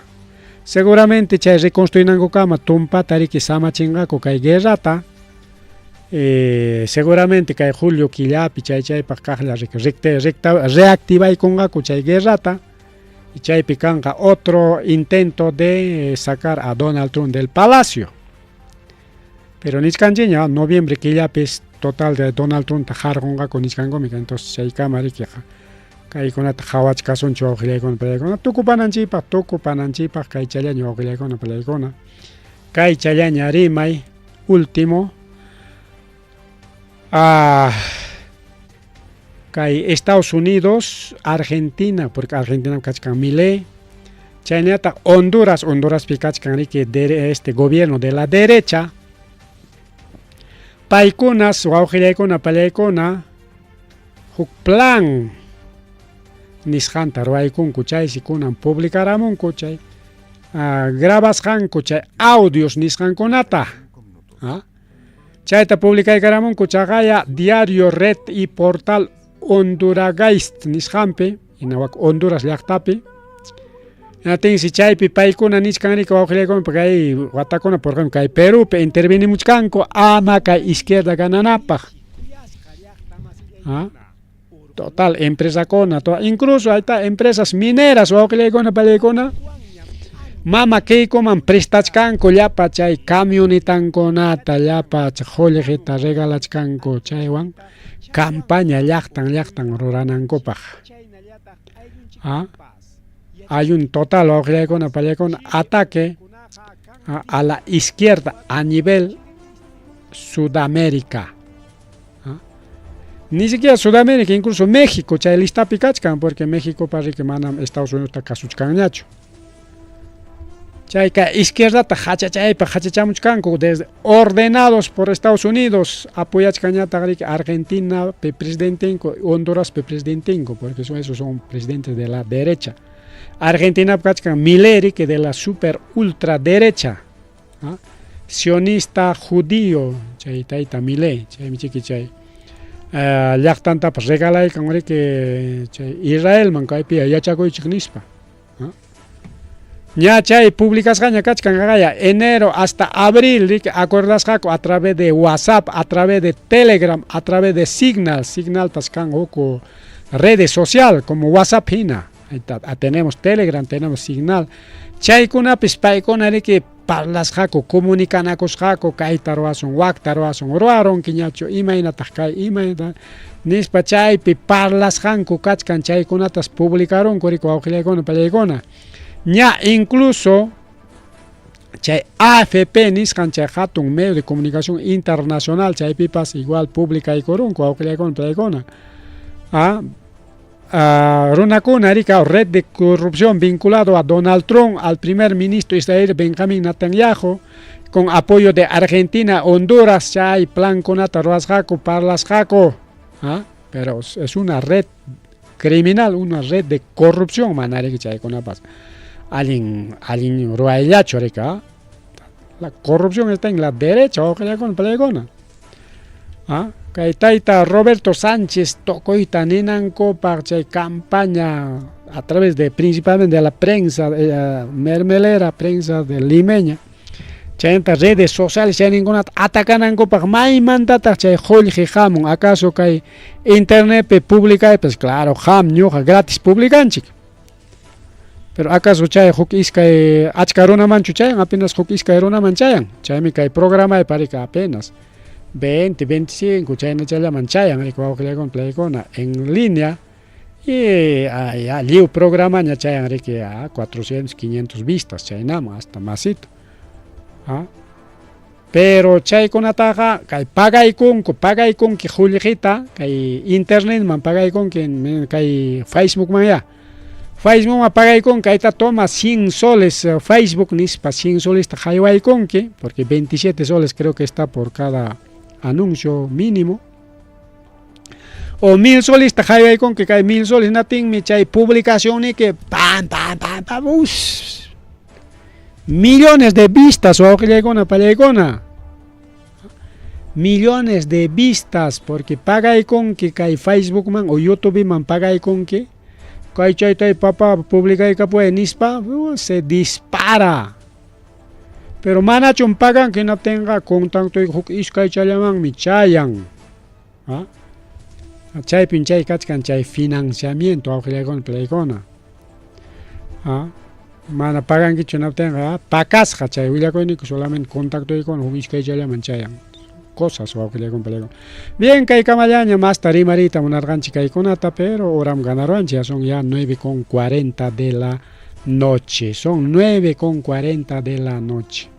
seguramente chay reconstruynankukama tumpata riki samachinqaku kay guerrata seguramente kay julio killapi chaypaq kaqlla riki reactivaykunqaku chay guerrata y chaypi kanqa otro intento de sacar a Donald Trump del palacio pero niskanchiña noviembre killapis total de Donald Trump jarqunqaku nisqankumi entonces chaykama riki kaykunata qhawachkasunchu wawqillaykuna pallaykuna tukupananchipaq kay challaña wawqillaykuna pallaykuna kay challaña rimay último kay Estados Unidos Argentina porque Argentina kachkan Milei chaynata Honduraspi kachkan riki este gobierno de la derecha paykunas wawqillaykuna pallaykuna huk plan nisqanta ruwaykunku chaysi kunan publicaramunku chay grabasqanku chay audios nisqankunata chayta publicaykaramunku chaqaya diario red y portal Honduragaist nisqanpi inawak Honduras llaqtapi Natinsi chaypi paykuna nisqanriki wawqillaykuna kay watakuna por ejemplo kay Perupi intervenimuchkanku ama kay izquierda gananapaq total empresakuna incluso hayta empresas mineras wawqillaykuna pallaykuna mama kaykuman prestachkanku llapa chay camionetankunata llapa chay joyajita regalachkanku chaywan campaña llaqtan ruranankupaq hay un total wawqillaykuna pallaykuna ataque a la izquierda a nivel Sudamérica ni siquiera Sudamérica incluso México chay listapi kachkan porque México parece manam Estados Unidos ta kasuchkanñachu chayka izquierdata hachachamuchkanku desde ordenados por Estados Unidos apoyachkañata riki Argentina pe presidentinko Honduras pe presidentinko porque esos son presidentes de la derecha Argentina kachkan Milei que de la super ultra derecha sionista judío chay tayta Milei chay michiki chay llaqtantapas regalaykan riki chay Israel man kaypi yachakuychik nispa ña chay publicasqaña kachkan qaya enero hasta abril riki acordasqaku a través de WhatsApp a través de Telegram a través de Signal taskan huku redes social como WhatsApp hina tenemos Telegram tenemos Signal chaykunapis paykuna riki parlasqaku comunicanakusqaku kayta ruwasun wakta ruwasun ruwaronkiñachu imaynataq kay imayta nispa chaypi parlasqanku kachkan chaykunatas publicarunku riki wawqillaykuna pallaykuna ña incluso chay AFP nisqan chay hatun medio de comunicación internacional chaypipas igual publicaykurunku wawqillaykuna pallaykuna runakuna riki red de corrupción vinculado a Donald Trump al primer ministro israelí Benjamin Netanyahu con apoyo de Argentina Honduras chay plan kunata ruwasqaku parlasqaku pero es una red criminal, una red de corrupción manari que chay con paz. Alin ruaillacho rica. La corrupción está en la derecha o que ya con plegona. ¿Ah? Kaitaita Roberto Sánchez tocoita ninanco para campaña a través de principalmente de la prensa mermelera, prensa de limeña. Chayanta redes sociales chay ninguna atacananco para mai mandata chay holji jamon acaso que internet publica pues claro ham ñoja gratis publicanchik. Pero acaso chay huk iskay achkaruna manchu chayan apenas huk iskayruna manchayan. Chaymi kay programa de parica apenas 20, 25, chayna chayaman chayan en línea y liu programa ña chayan rique a 400, 500 vistas chaynama hasta masito. ¿Ah? Pero chay con ataja kay pagay con que julijita kay internet man pagay con que kay Facebook man ya Facebook man pagay con que ahorita toma 100 soles Facebook nispa 100 soles ta hayway con que porque 27 soles creo que está por cada anuncio mínimo o 1000 soles ta hayway con que kay 1000 soles nating mi chay publicación y que pam millones de vistas o que llegona para llegona millones de vistas porque paga y con que hay Facebook man o YouTube man paga y con que hay chay papá publica y capo en ispa se dispara pero manachon pagan que no tenga contacto y iskay chayaman mi chayan chay pinchay kachkan chay financiamiento o que llegona para llegona mana pagan que no tenga pacas chay huila con que solamente contacto y con iskay chayaman chayan cosas o que le complejo. Bien, que camallaña más tarimarita una ranchica y conata, pero oram ganaron ya son ya 9:40 de la noche. Son 9:40 de la noche.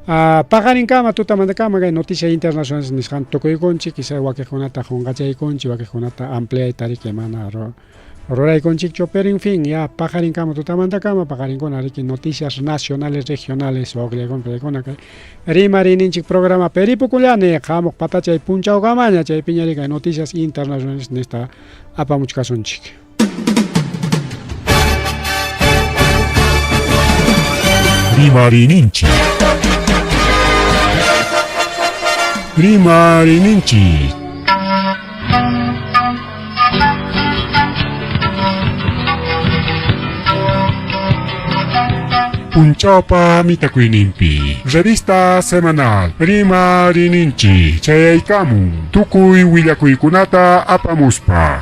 Pagar en cama, tú también de cama, que noticias internacionales ni han tocado y conchi, quizá que conata jongacha y conchi, que conata amplia y tari que mana Rora y Conchicho, pero en fin, ya pajarín cama, tu tamanta cama, pajarín con aquí noticias nacionales, regionales, o que con acá. Rimarín inchik programa peripuculane, jamok patacha y puncha o gamaña, chay piñarica, noticias internacionales en esta apamuchcasonchik. Rimarininchi. Rimarininchi. Punchapa Mitakuinimpi. Revista semanal. Rimarininchi. Chayaykamu. Tukuy Willakuikunata apamuspa.